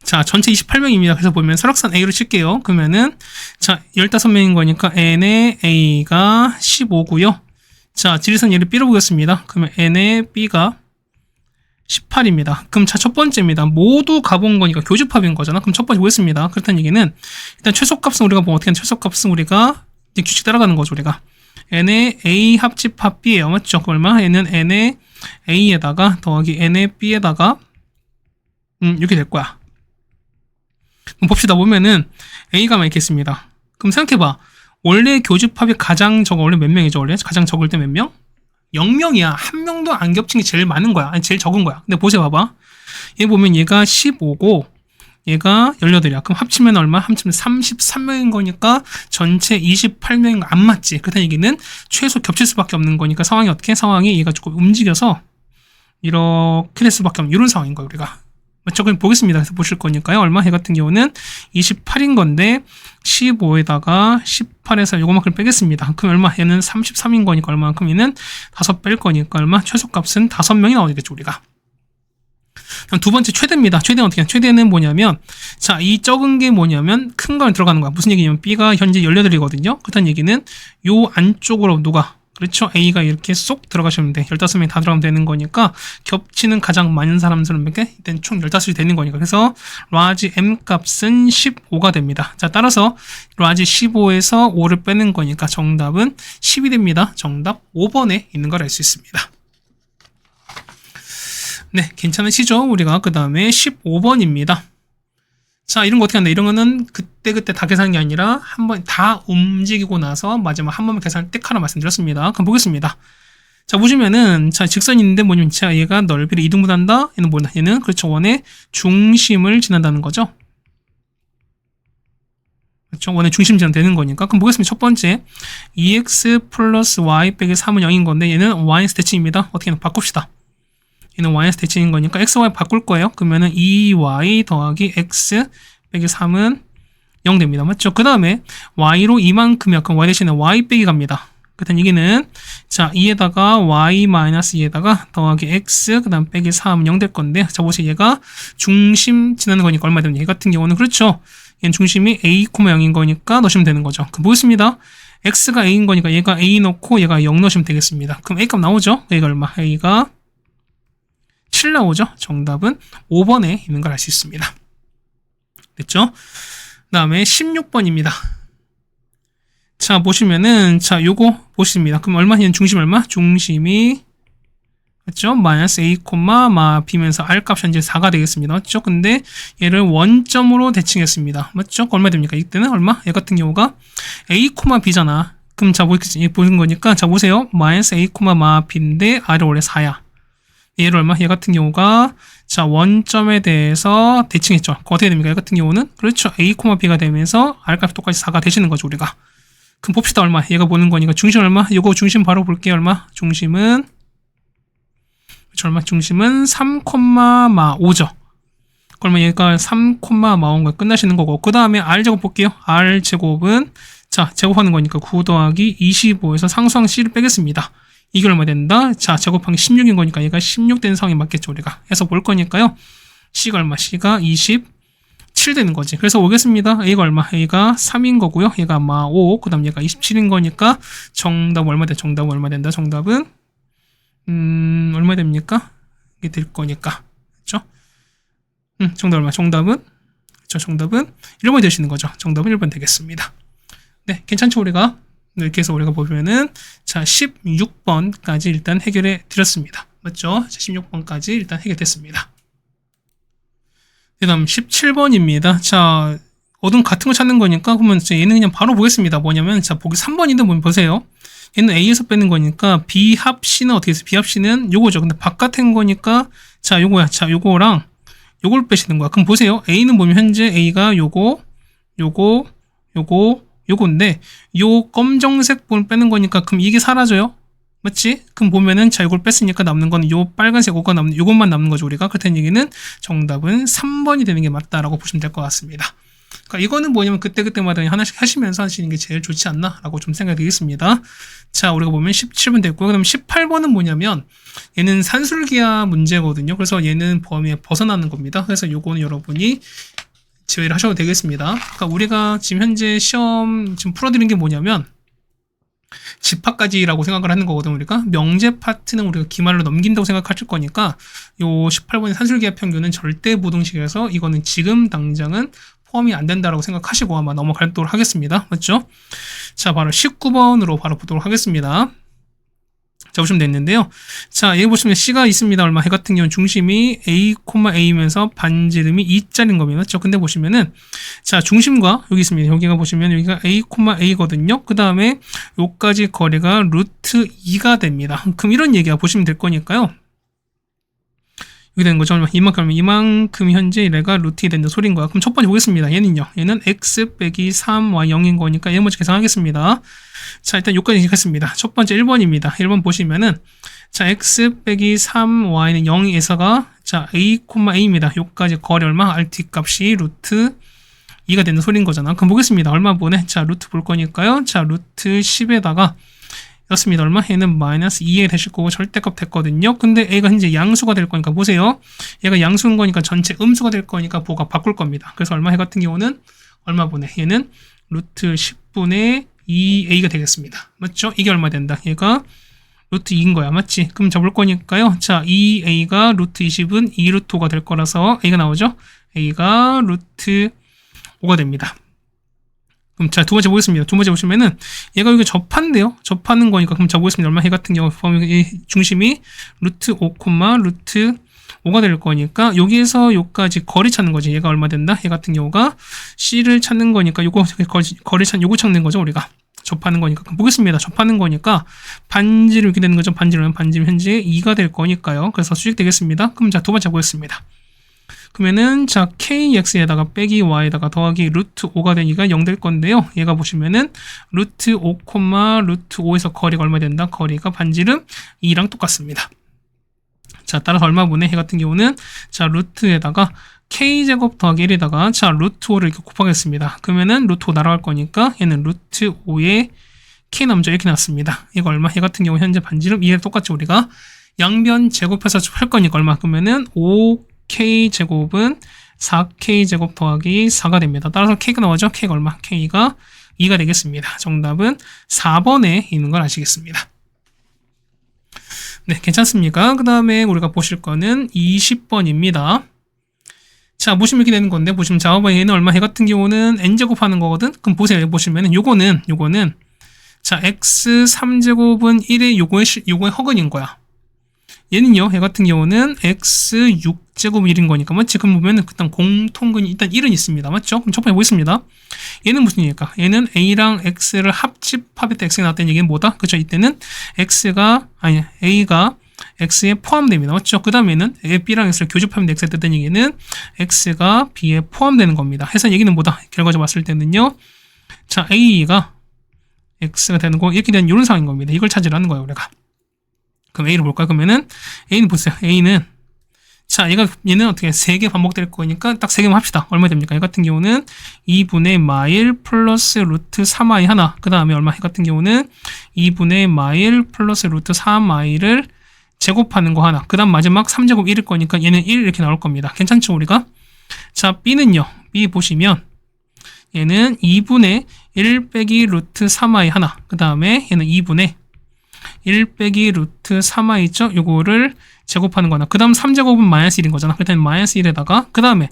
자, 전체 28명입니다. 그래서 보면 설악산 A로 칠게요. 그러면은 자, 15명인 거니까 n의 A가 15고요. 자, 지리산 얘를 B로 보겠습니다. 그러면 n의 B가 18입니다. 그럼 자, 첫 번째입니다. 모두 가본 거니까 교집합인 거잖아. 그럼 첫 번째 보겠습니다. 그렇다는 얘기는 일단 최소값은 우리가 뭐 어떻게 하면 최소값은 우리가 이제 규칙 따라가는 거죠, 우리가. n의 A 합집합 B예요. 맞죠? 그 얼마? n은 n의 A에다가 더하기 n의 B에다가 이렇게 될 거야. 그럼 봅시다. 보면은 A가 많이 있겠습니다. 그럼 생각해봐. 원래 교집합이 가장 적어 원래 몇 명이죠? 원래 가장 적을 때 몇 명? 0명이야. 한 명도 안 겹친 게 제일 많은 거야. 아니 제일 적은 거야. 근데 보세요. 봐봐. 얘 보면 얘가 15고 얘가 18이야. 그럼 합치면 얼마? 합치면 33명인 거니까 전체 28명인 거 안 맞지. 그렇다는 얘기는 최소 겹칠 수밖에 없는 거니까 상황이 어떻게? 상황이 얘가 조금 움직여서 이렇게 될 수밖에 없는 이런 상황인 거예요, 우리가. 맞죠? 그럼 보겠습니다. 그래서 보실 거니까요. 얼마? 얘 같은 경우는 28인 건데 15에다가 18에서 요거만큼 빼겠습니다. 그럼 얼마? 얘는 33인 거니까 얼마만큼? 얘는 5 뺄 거니까 얼마? 최소값은 5명이 나오겠죠, 우리가. 두 번째 최대입니다. 최대는 어떻게 해요? 최대는 뭐냐면, 자, 이 적은 게 뭐냐면 큰 걸 들어가는 거야. 무슨 얘기냐면 B가 현재 18이거든요. 그렇다는 얘기는 요 안쪽으로 누가, 그렇죠? A가 이렇게 쏙 들어가시면 돼. 15명이 다 들어가면 되는 거니까 겹치는 가장 많은 사람들은 몇 개? 일단 총 15이 되는 거니까. 그래서 라지 M 값은 15가 됩니다. 자, 따라서 라지 15에서 5를 빼는 거니까 정답은 10이 됩니다. 정답 5번에 있는 걸 알 수 있습니다. 네, 괜찮으시죠? 우리가 그 다음에 15번입니다. 자, 이런 거 어떻게 한다? 이런 거는 그때그때 다 계산한 게 아니라 한번 다 움직이고 나서 마지막 한 번만 계산을 띡 하나 말씀드렸습니다. 그럼 보겠습니다. 자, 보시면은, 자, 직선이 있는데 뭐냐면, 자, 얘가 넓이를 2등분한다? 얘는 뭐냐? 얘는, 그렇죠. 원의 중심을 지난다는 거죠. 그렇죠. 원의 중심 지난 되는 거니까. 그럼 보겠습니다. 첫 번째, 2x 플러스 y 빼기 3은 0인 건데, 얘는 yx 대칭입니다. 어떻게 바꿉시다. 얘는 yx 대칭인 거니까 x, y 바꿀 거예요. 그러면은 2y 더하기 x 빼기 3은 0 됩니다. 맞죠? 그 다음에 y로 이만큼이야. 그럼 y 대신에 y 빼기 갑니다. 그렇다는 얘기는 자 2에다가 y 마이너스 2에다가 더하기 x 그 다음 빼기 3 0 될 건데 자 보세요. 얘가 중심 지나는 거니까 얼마 되면 얘 같은 경우는 그렇죠. 얘는 중심이 a, 0인 거니까 넣으시면 되는 거죠. 그럼 보겠습니다. x가 a인 거니까 얘가 a 넣고 얘가 0 넣으시면 되겠습니다. 그럼 a 값 나오죠? a가 얼마? a가 7 나오죠? 정답은 5번에 있는 걸 알 수 있습니다. 됐죠? 그 다음에 16번입니다. 자, 보시면은, 자, 요거 보십니다. 그럼 얼마냐면 중심 얼마? 중심이, 맞죠? 마이너스 a, 마 b면서 r 값이 현재 4가 되겠습니다. 맞죠? 근데 얘를 원점으로 대칭했습니다. 맞죠? 얼마 됩니까? 이때는 얼마? 얘 같은 경우가 a, b잖아. 그럼 자, 보는 거니까, 자, 보세요. 마이너스 a, 마 b인데 r이 원래 4야. 얘를 얼마? 얘 같은 경우가 자 원점에 대해서 대칭했죠. 어떻게 됩니까? 얘 같은 경우는 그렇죠. a, b가 되면서 r 값이 똑같이 4가 되시는 거죠. 우리가. 그럼 봅시다. 얼마? 얘가 보는 거니까 중심 얼마? 이거 중심 바로 볼게요. 얼마? 중심은 그렇죠. 얼마? 중심은 3,5죠. 그러면 얘가 3,5가 끝나시는 거고 그 다음에 r제곱 볼게요. r제곱은 자 제곱하는 거니까 9 더하기 25에서 상수항 c를 빼겠습니다. 이게 얼마 된다? 자, 제곱한 게 16인 거니까 얘가 16 되는 상황이 맞겠죠, 우리가. 해서 볼 거니까요. C가 얼마? C가 27 되는 거지. 그래서 오겠습니다. A가 얼마? A가 3인 거고요. 얘가 5, 그 다음 얘가 27인 거니까 정답 얼마 돼? 정답은 얼마 된다? 정답은 얼마 됩니까? 이게 될 거니까. 그렇죠? 정답 얼마? 정답은 그렇죠. 정답은 1번이 되시는 거죠. 정답은 1번 되겠습니다. 네, 괜찮죠, 우리가? 이렇게 해서 우리가 보면은 자 16번까지 일단 해결해 드렸습니다. 맞죠? 자, 16번까지 일단 해결됐습니다. 그 다음 17번입니다. 자 어둠 같은 거 찾는 거니까 그러면 얘는 그냥 바로 보겠습니다. 뭐냐면 자 보기 3번인데 뭐 보세요. 얘는 A에서 빼는 거니까 B 합 C는 어떻게 해서 B 합 C는 요거죠. 근데 바깥에 한 거니까 자 요거야. 자 요거랑 요걸 빼시는 거야. 그럼 보세요. A는 보면 현재 A가 요거 요건데 요 검정색 부분 빼는 거니까 그럼 이게 사라져요. 맞지? 그럼 보면은 자 이걸 뺐으니까 남는 거는 요 빨간색 요거 남는 요것만 남는 거죠. 우리가 그렇다는 얘기는 정답은 3번이 되는 게 맞다라고 보시면 될 것 같습니다. 그러니까 이거는 뭐냐면 그때마다 하나씩 하시면서 하시는 게 제일 좋지 않나 라고 좀 생각이 되겠습니다. 자 우리가 보면 17번 됐고요. 그다음 18번은 뭐냐면 얘는 산술기하 문제거든요. 그래서 얘는 범위에 벗어나는 겁니다. 그래서 요거는 여러분이 제외를 하셔도 되겠습니다. 그러니까 우리가 지금 현재 시험 지금 풀어드린 게 뭐냐면 집합까지라고 생각을 하는 거거든요. 우리가 명제 파트는 우리가 기말로 넘긴다고 생각하실 거니까 요 18번의 산술기하 평균은 절대 부등식에서 이거는 지금 당장은 포함이 안 된다라고 생각하시고 아마 넘어가도록 하겠습니다. 맞죠? 자 바로 19번으로 바로 보도록 하겠습니다. 자 보시면 됐는데요. 자 여기 보시면 C가 있습니다. 얼마? 해 같은 경우는 중심이 A, A면서 반지름이 2짜리인 겁니다. 맞죠? 근데 보시면은 자 중심과 여기 있습니다. 여기가 보시면 여기가 A, A거든요. 그 다음에 요까지 거리가 루트 2가 됩니다. 그럼 이런 얘기가 보시면 될 거니까요. 이렇게 되는 거죠. 이만큼 현재 얘가 루트 2 된다 소리인 거야. 그럼 첫 번째 보겠습니다. 얘는요. 얘는 x 빼기 3y 0인 거니까 얘 먼저 계산하겠습니다. 자, 일단 여기까지 하겠습니다. 첫 번째 1번입니다. 1번 보시면은 자, x 빼기 3y는 0에서가 자, a, a입니다. 여기까지 거리 얼마? rt 값이 루트 2가 되는 소리인 거잖아. 그럼 보겠습니다. 얼마 보내? 자, 루트 볼 거니까요. 자, 루트 10에다가 였습니다. 얼마? 얘는 마이너스 2에 되실 거고 절대값 됐거든요. 근데 a가 현재 양수가 될 거니까 보세요. 얘가 양수인 거니까 전체 음수가 될 거니까 보가 바꿀 겁니다. 그래서 얼마 해 같은 경우는 얼마 보내? 얘는 루트 10분의 2a가 되겠습니다. 맞죠? 이게 얼마 된다? 얘가 루트 2인 거야. 맞지? 그럼 잡을 거니까요. 자, 2a가 루트 20은 2 루트 5가 될 거라서 a가 나오죠? a가 루트 5가 됩니다. 그럼 자, 두 번째 보겠습니다. 두 번째 보시면은 얘가 여기 접한대요. 접하는 거니까 그럼 자 보겠습니다. 얼마 해 같은 경우 이 중심이 루트 5, 루트 5가 될 거니까 여기에서 여기까지 거리 찾는 거지. 얘가 얼마 된다? 얘 같은 경우가 C를 찾는 거니까 요거 거리 찾는 거죠, 우리가. 접하는 거니까. 그럼 보겠습니다. 접하는 거니까 반지름 이렇게 되는 거죠. 반지름 현재 2가 될 거니까요. 그래서 수직 되겠습니다. 그럼 자, 두 번째 보겠습니다. 그러면은 자, kx에다가 빼기 y에다가 더하기 루트 5가 되니까 0 될 건데요. 얘가 보시면은 루트 5, 루트 5에서 거리가 얼마 된다? 거리가 반지름 2랑 똑같습니다. 자, 따라서 얼마 보내? 얘 같은 경우는 자, 루트에다가 k제곱 더하기 1에다가 자, 루트 5를 이렇게 곱하겠습니다. 그러면은 루트 5 날아갈 거니까 얘는 루트 5에 k 남죠. 이렇게 나왔습니다. 이거 얼마? 얘 같은 경우 현재 반지름 2에 똑같이 우리가 양변 제곱해서 할 거니까 얼마? 그러면은 5k제곱은 4k제곱 더하기 4가 됩니다. 따라서 k가 나오죠? k가 얼마? k가 2가 되겠습니다. 정답은 4번에 있는 걸 아시겠습니다. 네, 괜찮습니까? 그 다음에 우리가 보실 거는 20번입니다. 자, 보시면 이렇게 되는 건데, 보시면 자와의 얘는 얼마? 해 같은 경우는 n제곱 하는 거거든? 그럼 보세요. 보시면은 요거는 자, x 3제곱은 1의 요거의 허근인 거야. 얘는요, 얘 같은 경우는 x 6제곱 1인 거니까, 맞지? 그럼 보면은 일단 공통근이 일단 1은 있습니다. 맞죠? 그럼 첫 번째 보겠습니다. 얘는 무슨 얘기일까? 얘는 a랑 x를 합했다 x가 나왔다는 얘기는 뭐다? 그죠? 이때는 a가 x에 포함됩니다. 맞죠? 그 다음에는 b랑 x를 교집하면 x가 됐다는 얘기는 x가 b에 포함되는 겁니다. 해서 얘기는 뭐다? 결과적으로 봤을 때는요, 자, a가 x가 되는 거, 이렇게 되는 이런 상황인 겁니다. 이걸 찾으라는 거예요, 우리가. 그럼 A를 볼까요? 그러면은 A는 보세요. A는 자, 얘는 어떻게 3개 반복될 거니까 딱 3개만 합시다. 얼마 됩니까? 얘 같은 경우는 2분의 마일 플러스 루트 3i 하나. 그 다음에 얼마? 얘 같은 경우는 2분의 마일 플러스 루트 3i를 제곱하는 거 하나. 그 다음 마지막 3제곱 1일 거니까 얘는 1 이렇게 나올 겁니다. 괜찮죠, 우리가? 자, B는요. B 보시면 얘는 2분의 1 빼기 루트 3i 하나. 그 다음에 얘는 2분의 1 빼기 루트 3i 있죠? 요거를 제곱하는 거나. 그 다음 3제곱은 마이너스 1인 거잖아. 그렇다면 마이너스 1에다가, 그 다음에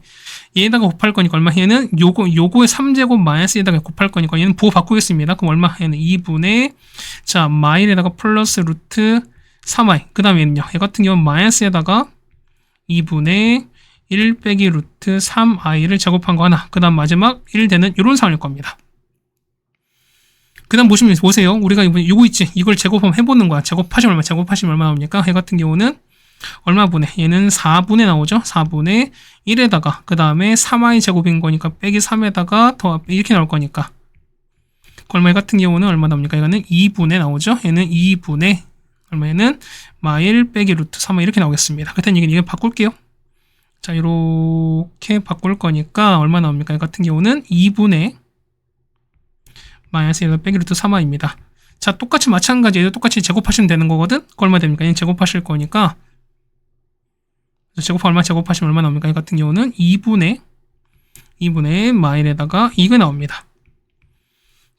얘에다가 곱할 거니까 얼마? 얘는 요거의 3제곱 마이너스 1에다가 곱할 거니까 얘는 부호 바꾸겠습니다. 그럼 얼마? 얘는 2분의, 자, 마일에다가 플러스 루트 3i. 그 다음에 얘는요. 얘 같은 경우는 마이너스에다가 2분의 1 빼기 루트 3i를 제곱한 거 하나. 그 다음 마지막 1 되는 이런 상황일 겁니다. 그 다음 보세요. 우리가 이거 있지? 이걸 제곱하면 해보는 거야. 제곱하시면 얼마 나옵니까? 얘 같은 경우는 얼마 분해? 얘는 4분의 나오죠? 4분의 1에다가, 그 다음에 3i 제곱인 거니까 빼기 3에다가 더 이렇게 나올 거니까. 얼마 얘 같은 경우는 얼마 나옵니까? 이거는 2분의 나오죠? 얘는 2분의, 얼마에는 마일 빼기 루트 3i 이렇게 나오겠습니다. 그렇다면 이게 바꿀게요. 자, 이렇게 바꿀 거니까 얼마 나옵니까? 얘 같은 경우는 2분의 마이너스 1 빼기 루트 3i입니다. 자, 똑같이 마찬가지예요. 똑같이 제곱하시면 되는 거거든? 그 얼마 됩니까? 얘는 제곱하실 거니까. 제곱하시면 얼마 나옵니까? 이 같은 경우는 2분의 마일에다가 2가 나옵니다.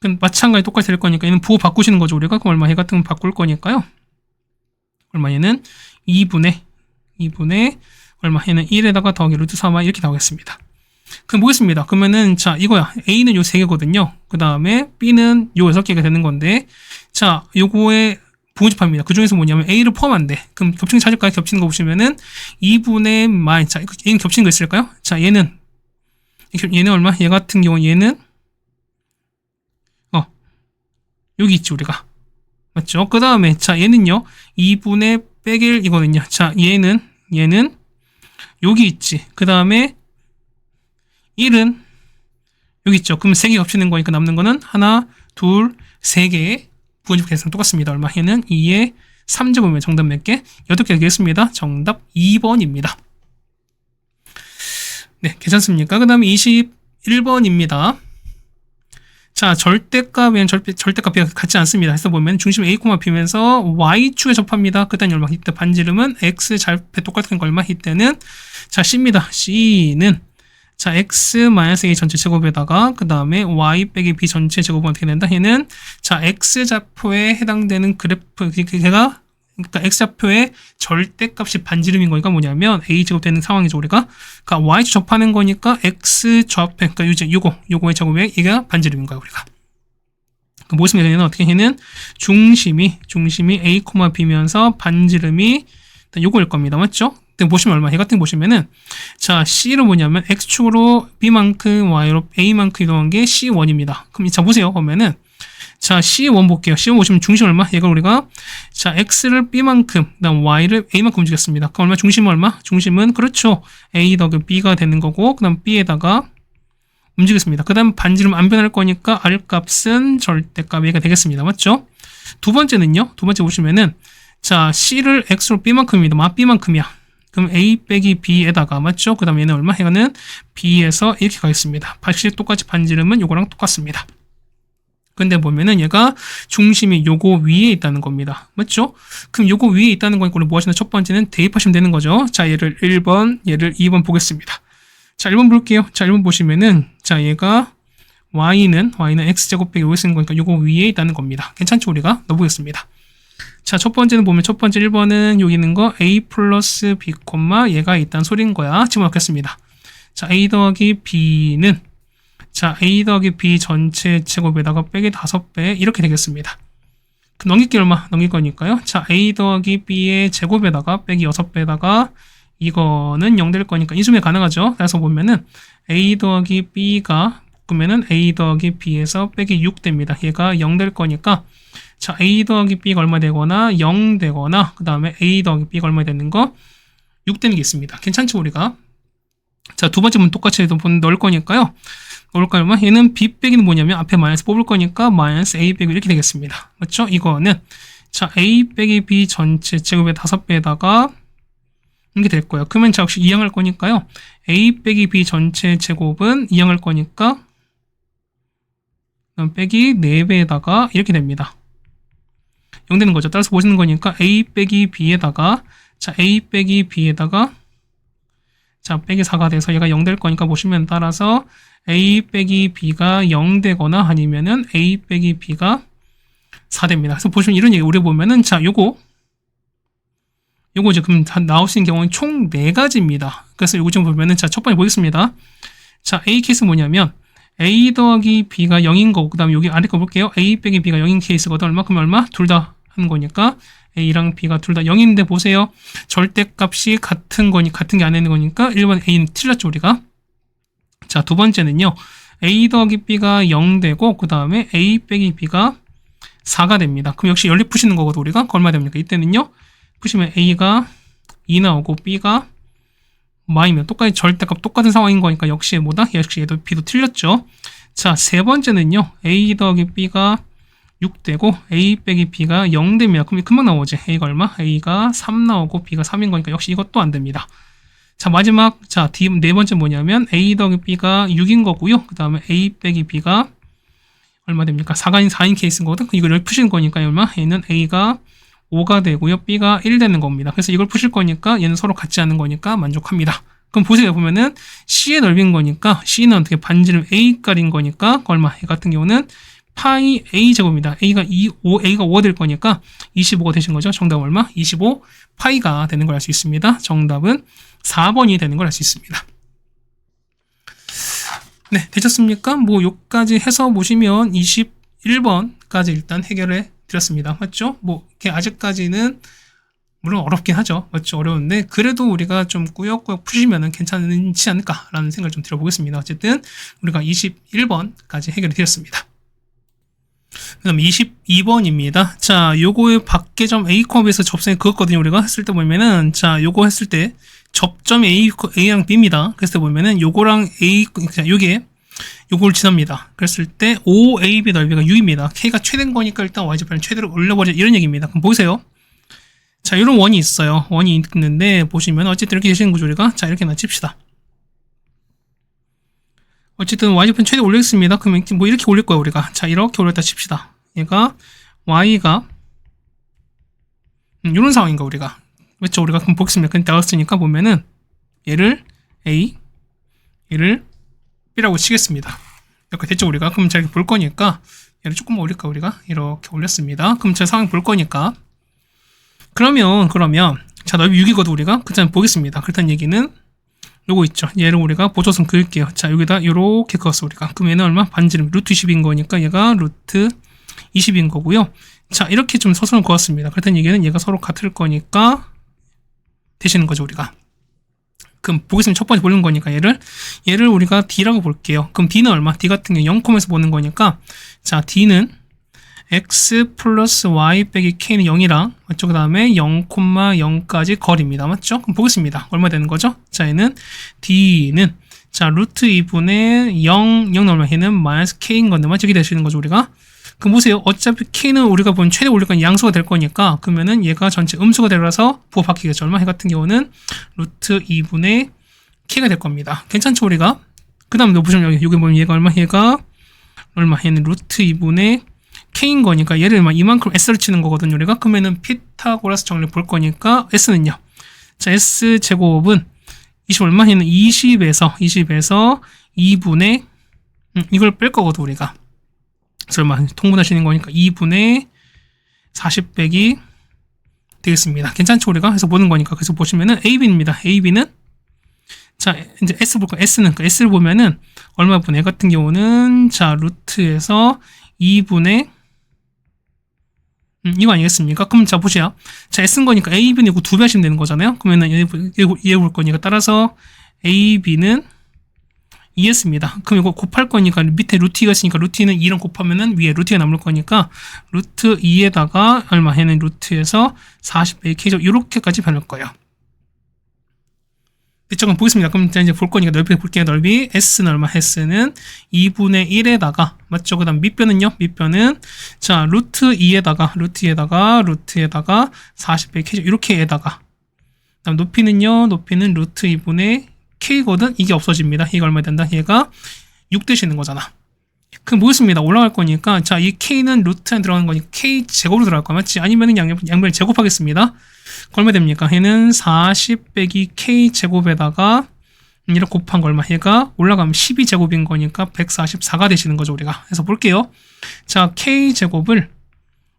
그럼 마찬가지 똑같이 될 거니까 얘는 부호 바꾸시는 거죠, 우리가. 그럼 얼마? 얘 같은 건 바꿀 거니까요. 얼마? 얘는 2분의 얼마? 얘는 1에다가 더하기 루트 3i 이렇게 나오겠습니다. 그럼 보겠습니다. 그러면은, 자, 이거야. A는 요 3개거든요. 그 다음에 B는 요 6개가 되는 건데, 자, 요거의 부호집합입니다. 그 중에서 뭐냐면 A를 포함한대. 그럼 겹치는 거 찾을까요? 겹치는 거 보시면은 2분의 마이, 자, 얘는 겹치는 거 있을까요? 자, 얘는 얼마? 얘 같은 경우 얘는, 여기 있지, 우리가. 맞죠? 그 다음에, 자, 얘는요, 2분의 빼기 1이거든요. 자, 얘는 여기 있지. 그 다음에 1은 여기 있죠. 그럼 3개 겹치는 거니까 남는 거는 하나, 둘, 3개의 부분집 계산 똑같습니다. 얼마? 얘는 2의 3제곱이면 정답 몇 개? 8개 되겠습니다. 정답 2번입니다. 네, 괜찮습니까? 그 다음에 21번입니다. 자, 절대값에는 절대값 B가 같지 않습니다. 해서 보면 중심 A, B면서 Y축에 접합니다. 그다음에 얼마? 이때 반지름은 X 좌표 똑같은 거 얼마? 이때는 자, C입니다. C는 자, X-A 전체 제곱에다가 그 다음에 Y 빼기 B 전체 제곱은 어떻게 된다? 얘는 자, X좌표에 해당되는 그래프, 그러니까 X좌표의 절대값이 반지름인 거니까 뭐냐면 A제곱 되는 상황이죠, 우리가. 그러니까 Y축 접하는 거니까 X좌표, 그러니까 이제 요거의 제곱에 이게 반지름인 거야, 우리가. 그 무슨 얘기냐면 어떻게 해는 중심이 A, B면서 반지름이 요거일 겁니다. 맞죠? 근데 보시면 얼마? 해 같은 거 보시면은 자, C로 뭐냐면 X축으로 B만큼 Y로 A만큼 이동한 게 C1입니다. 그럼 자, 보세요. 보면은 자, C1 볼게요. C1 보시면 중심 얼마? 얘가 우리가 자, X를 B만큼, 그다음 Y를 A만큼 움직였습니다. 그럼 얼마? 중심은 얼마? 중심은 그렇죠. A 더하기 B가 되는 거고, 그다음 B에다가 움직였습니다. 그다음 반지름 안 변할 거니까 R 값은 절대값 A가 되겠습니다. 맞죠? 두 번째는요. 두 번째 보시면은 자, C를 X로 B만큼입니다. B만큼이야. 그럼 A 빼기 B에다가 맞죠? 그다음 얘는 얼마? 얘는 B에서 이렇게 가겠습니다. 확실히 똑같이 반지름은 요거랑 똑같습니다. 근데 보면은 얘가 중심이 요거 위에 있다는 겁니다. 맞죠? 그럼 요거 위에 있다는 거니까 우리 뭐 하시나? 첫 번째는 대입하시면 되는 거죠. 자, 얘를 1번, 얘를 2번 보겠습니다. 자, 1번 볼게요. 자, 1번 보시면은 자, 얘가 Y는 X제곱 빼기 5 쓰는 거니까 요거 위에 있다는 겁니다. 괜찮죠? 우리가 넣어보겠습니다. 자, 첫 번째는 보면 첫 번째 1번은 여기 있는 거 A 플러스 B, 얘가 있다는 소리인 거야. 집어넣겠습니다. 자, A 더하기 B는 자, A 더하기 B 전체 제곱에다가 빼기 5배 이렇게 되겠습니다. 그럼 넘길 게 얼마? 넘길 거니까요. 자, A 더하기 B의 제곱에다가 빼기 6배에다가 이거는 0 될 거니까 인수분해 가능하죠. 그래서 보면은 A 더하기 B가 그러면은 A 더하기 B에서 빼기 6 됩니다. 얘가 0 될 거니까 자, A 더하기 B가 얼마 되거나 0 되거나 그 다음에 A 더하기 B가 얼마 되는 거 6 되는 게 있습니다. 괜찮죠, 우리가? 자, 두 번째 문 똑같이 넣을 거니까요. 넣을까요? 얼마? 얘는 B 빼기는 뭐냐면 앞에 마이너스 뽑을 거니까 마이너스 A 빼기 이렇게 되겠습니다. 맞죠? 이거는 자, A 빼기 B 전체 제곱의 5배에다가 이렇게 될 거예요. 그러면 자, 역시 이항할 거니까요. A 빼기 B 전체 제곱은 이항할 거니까 빼기 4배에다가 이렇게 됩니다. 0 되는 거죠. 따라서 보시는 거니까 A 빼기 B에다가 자, A 빼기 B에다가 자, 빼기 4가 돼서 얘가 0 될 거니까 보시면 따라서 A 빼기 B가 0 되거나 아니면은 A 빼기 B가 4 됩니다. 그래서 보시면 이런 얘기 우리 보면은 자, 요거 지금 나올 수 있는 경우는 총 4가지입니다. 그래서 요거 지금 보면은 자, 첫 번째 보겠습니다. 자, A 케이스 뭐냐면 A 더하기 B가 0인 거고 그 다음에 여기 아래 거 볼게요. A 빼기 B가 0인 케이스거든. 얼마큼 얼마? 둘 다 하는 거니까 A랑 B가 둘 다 0인데 보세요. 절대값이 같은 게 안 되는 거니까 1번 A는 틀렸죠, 우리가. 자, 두 번째는요. A 더하기 B가 0 되고 그 다음에 A 빼기 B가 4가 됩니다. 그럼 역시 연립 푸시는 거거든, 우리가. 얼마 됩니까? 이때는요. 푸시면 A가 2 나오고 B가 마이면 똑같이 절대값 똑같은 상황인 거니까 역시 뭐다? 역시 얘도 B도 틀렸죠. 자, 세 번째는요. A 더하기 B가 6 되고 A 빼기 B가 0 됩니다. 그럼 금방 나오지. A가 얼마? A가 3 나오고 B가 3인 거니까 역시 이것도 안 됩니다. 자, 마지막 자, 네 번째 뭐냐면 A 더하기 B가 6인 거고요. 그 다음에 A 빼기 B가 얼마 됩니까? 4인 케이스인 거거든. 이걸 푸시는 거니까 얼마? 얘는 A가 5가 되고요. B가 1 되는 겁니다. 그래서 이걸 푸실 거니까 얘는 서로 같지 않은 거니까 만족합니다. 그럼 보세요. 보면은 C의 넓인 거니까 C는 어떻게 반지름 A깔인 거니까 얼마? 얘 같은 경우는 파이 A 제곱입니다. A가 5가 될 거니까 25가 되신 거죠. 정답은 얼마? 25 파이가 되는 걸 알 수 있습니다. 정답은 4번이 되는 걸 알 수 있습니다. 네, 되셨습니까? 뭐 요까지 해서 보시면 21번까지 일단 해결해 드렸습니다. 맞죠? 뭐 이렇게 아직까지는 물론 어렵긴 하죠. 맞죠? 어려운데 그래도 우리가 좀 꾸역꾸역 푸시면은 괜찮지 않을까라는 생각을 좀 드려보겠습니다. 어쨌든 우리가 21번까지 해결해 드렸습니다. 그 다음 22번입니다. 자, 요거의 밖에 점 A 컵에서 접선이 그었거든요. 우리가 했을 때 보면은 자, 요거 했을 때 접점 A랑 B입니다. 그래서 보면은 요거랑 요걸 지납니다. 그랬을 때 OAB 넓이가 6입니다. K가 최대인 거니까 일단 Y좌표는 최대로 올려버려 이런 얘기입니다. 그럼 보세요. 자, 이런 원이 있어요. 원이 있는데 보시면 어쨌든 이렇게 되시는 거죠. 우리가 자, 이렇게 맞춥시다. 어쨌든 Y좌표는 최대 올리겠습니다. 그러면 뭐 이렇게 올릴 거예요. 우리가 자, 이렇게 올렸다 칩시다. 얘가 Y가 이런 상황인가 우리가 그렇죠. 우리가 그럼 보겠습니다. 근데 나왔으니까 보면은 얘를 A, 얘를 B라고 치겠습니다. 이렇게 됐죠 우리가. 그럼 제가 볼 거니까 얘를 조금만 올릴까 우리가 이렇게 올렸습니다. 그럼 제 상황 볼 거니까 그러면 자 넓이 6이거든 우리가. 그 다음에 보겠습니다. 그렇다는 얘기는 요거 있죠. 얘를 우리가 보조선 그을게요. 자 여기다 요렇게 그었어 우리가. 그럼 얘는 얼마? 반지름 루트 20인 거니까 얘가 루트 20인 거고요. 자 이렇게 좀 서술을 그었습니다. 그렇다는 얘기는 얘가 서로 같을 거니까 되시는 거죠 우리가. 그럼 보겠습니다. 첫 번째 보는 거니까 얘를 우리가 D라고 볼게요. 그럼 D는 얼마? D 같은 경우 0,에서 보는 거니까 자 D는 X 플러스 Y 빼기 K는 0이랑 맞죠? 그 다음에 0,0까지 거리입니다. 맞죠? 그럼 보겠습니다. 얼마 되는 거죠? 자 얘는 D는 자 루트 2분의 0 얼마? 얘는 마이너스 K인 건데 맞죠? 이렇게 되시는 거죠 우리가. 그럼 보세요. 어차피 K는 우리가 본 최대 올릴 건 양수가 될 거니까 그러면은 얘가 전체 음수가 되라서 부호 바뀌겠죠. 얼마? 얘 같은 경우는 루트 2분의 K가 될 겁니다. 괜찮죠 우리가? 그 다음에 보시면 여기 보면 얘가 얼마? 얘는 루트 2분의 K인 거니까 얘를 이만큼 S를 치는 거거든요 우리가. 그러면은 피타고라스 정리 볼 거니까 S는요. 자 S 제곱은 20 얼마? 얘는 20에서 2분의 이걸 뺄 거거든 우리가. 그래서 통분하시는 거니까 2분의 40 빼기 되겠습니다. 괜찮죠 우리가? 해서 보는 거니까. 그래서 보시면은 AB입니다. AB는 자 이제 S 볼까? S를 보면은 얼마 분의 같은 경우는 자 루트에서 2분의 이거 아니겠습니까? 그럼 자 보세요. 자 S인 거니까 AB는 이거 2배 하시면 되는 거잖아요. 그러면은 얘 볼 거니까 따라서 AB는 2S입니다. 그럼 이거 곱할 거니까 밑에 루트 2가 있으니까 루트 2는 2랑 곱하면은 위에 루트 2가 남을 거니까 루트 2에다가 얼마? 얘는 루트에서 40 빼기 K죠. 이렇게까지 변할 거예요. 이쪽은 보겠습니다. 그럼 이제 볼 거니까 넓이 볼게요. 넓이 S는 얼마? S는 2분의 1에다가 맞죠? 그 다음 밑변은요? 밑변은 자 루트 2에다가 40 빼기 K죠. 이렇게에다가 그다음 높이는요? 높이는 루트 2분의 K거든? 이게 없어집니다. 얘가 얼마 된다? 얘가 6 되시는 거잖아. 그럼 보겠습니다. 올라갈 거니까 자 이 K는 루트 안에 들어가는 거니까 K 제곱으로 들어갈 거 맞지? 아니면은 양변을 제곱하겠습니다. 얼마 됩니까? 얘는 40 빼기 K 제곱에다가 이렇게 곱한 거 얼마? 얘가 올라가면 12제곱인 거니까 144가 되시는 거죠 우리가. 그래서 볼게요. 자 K 제곱을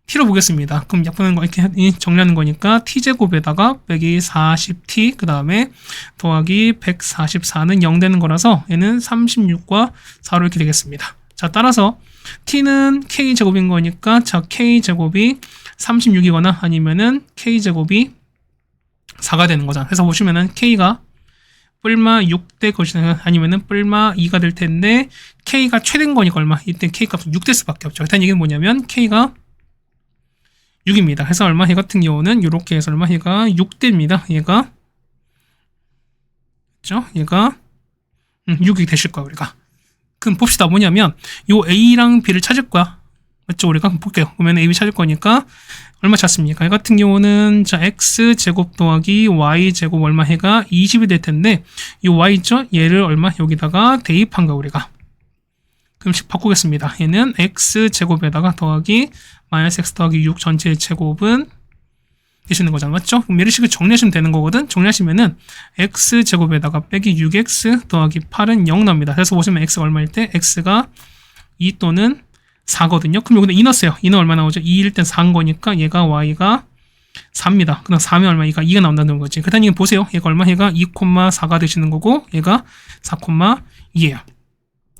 T로 보겠습니다. 그럼 약분하는 거 이렇게 정리하는 거니까 T제곱에다가 빼기 40T 그 다음에 더하기 144는 0 되는 거라서 얘는 36과 4로 이렇게 되겠습니다. 자 따라서 T는 K제곱인 거니까 자 K제곱이 36이거나 아니면은 K제곱이 4가 되는 거잖아. 그래서 보시면은 K가 뿔마 6대 것이나 아니면은 뿔마 2가 될 텐데 K가 최대인 거니까 얼마? 이때 K 값은 6될 수밖에 없죠. 일단 얘기는 뭐냐면 K가 6입니다. 그래서 얼마? 얘 같은 경우는 이렇게 해서 얼마? 얘가 6대입니다. 얘가 그렇죠? 얘가 6이 되실 거야 우리가. 그럼 봅시다. 뭐냐면 요 A랑 B를 찾을 거야. 맞죠? 우리가 한번 볼게요. 그러면 A, B 찾을 거니까 얼마 찾습니까? 얘 같은 경우는 자 X제곱 더하기 Y제곱 얼마 해가 20이 될 텐데 이 Y 있죠? 얘를 얼마? 여기다가 대입한 거야 우리가. 그럼 바꾸겠습니다. 얘는 X제곱에다가 더하기 마이너스 X 더하기 6 전체의 제곱은 되시는 거잖아. 맞죠? 그럼 얘를 식을 정리하시면 되는 거거든. 정리하시면은 X제곱에다가 빼기 6X 더하기 8은 0 나옵니다. 그래서 보시면 X가 얼마일 때 X가 2 또는 4거든요. 그럼 여기다 2 넣었어요. 2는 얼마 나오죠? 2일 땐 4인 거니까 얘가 Y가 4입니다. 그다음 4면 얼마? 얘가 2가 나온다는 거지. 그다음 이게 보세요. 얘가 얼마? 얘가 2,4가 되시는 거고 얘가 4,2예요.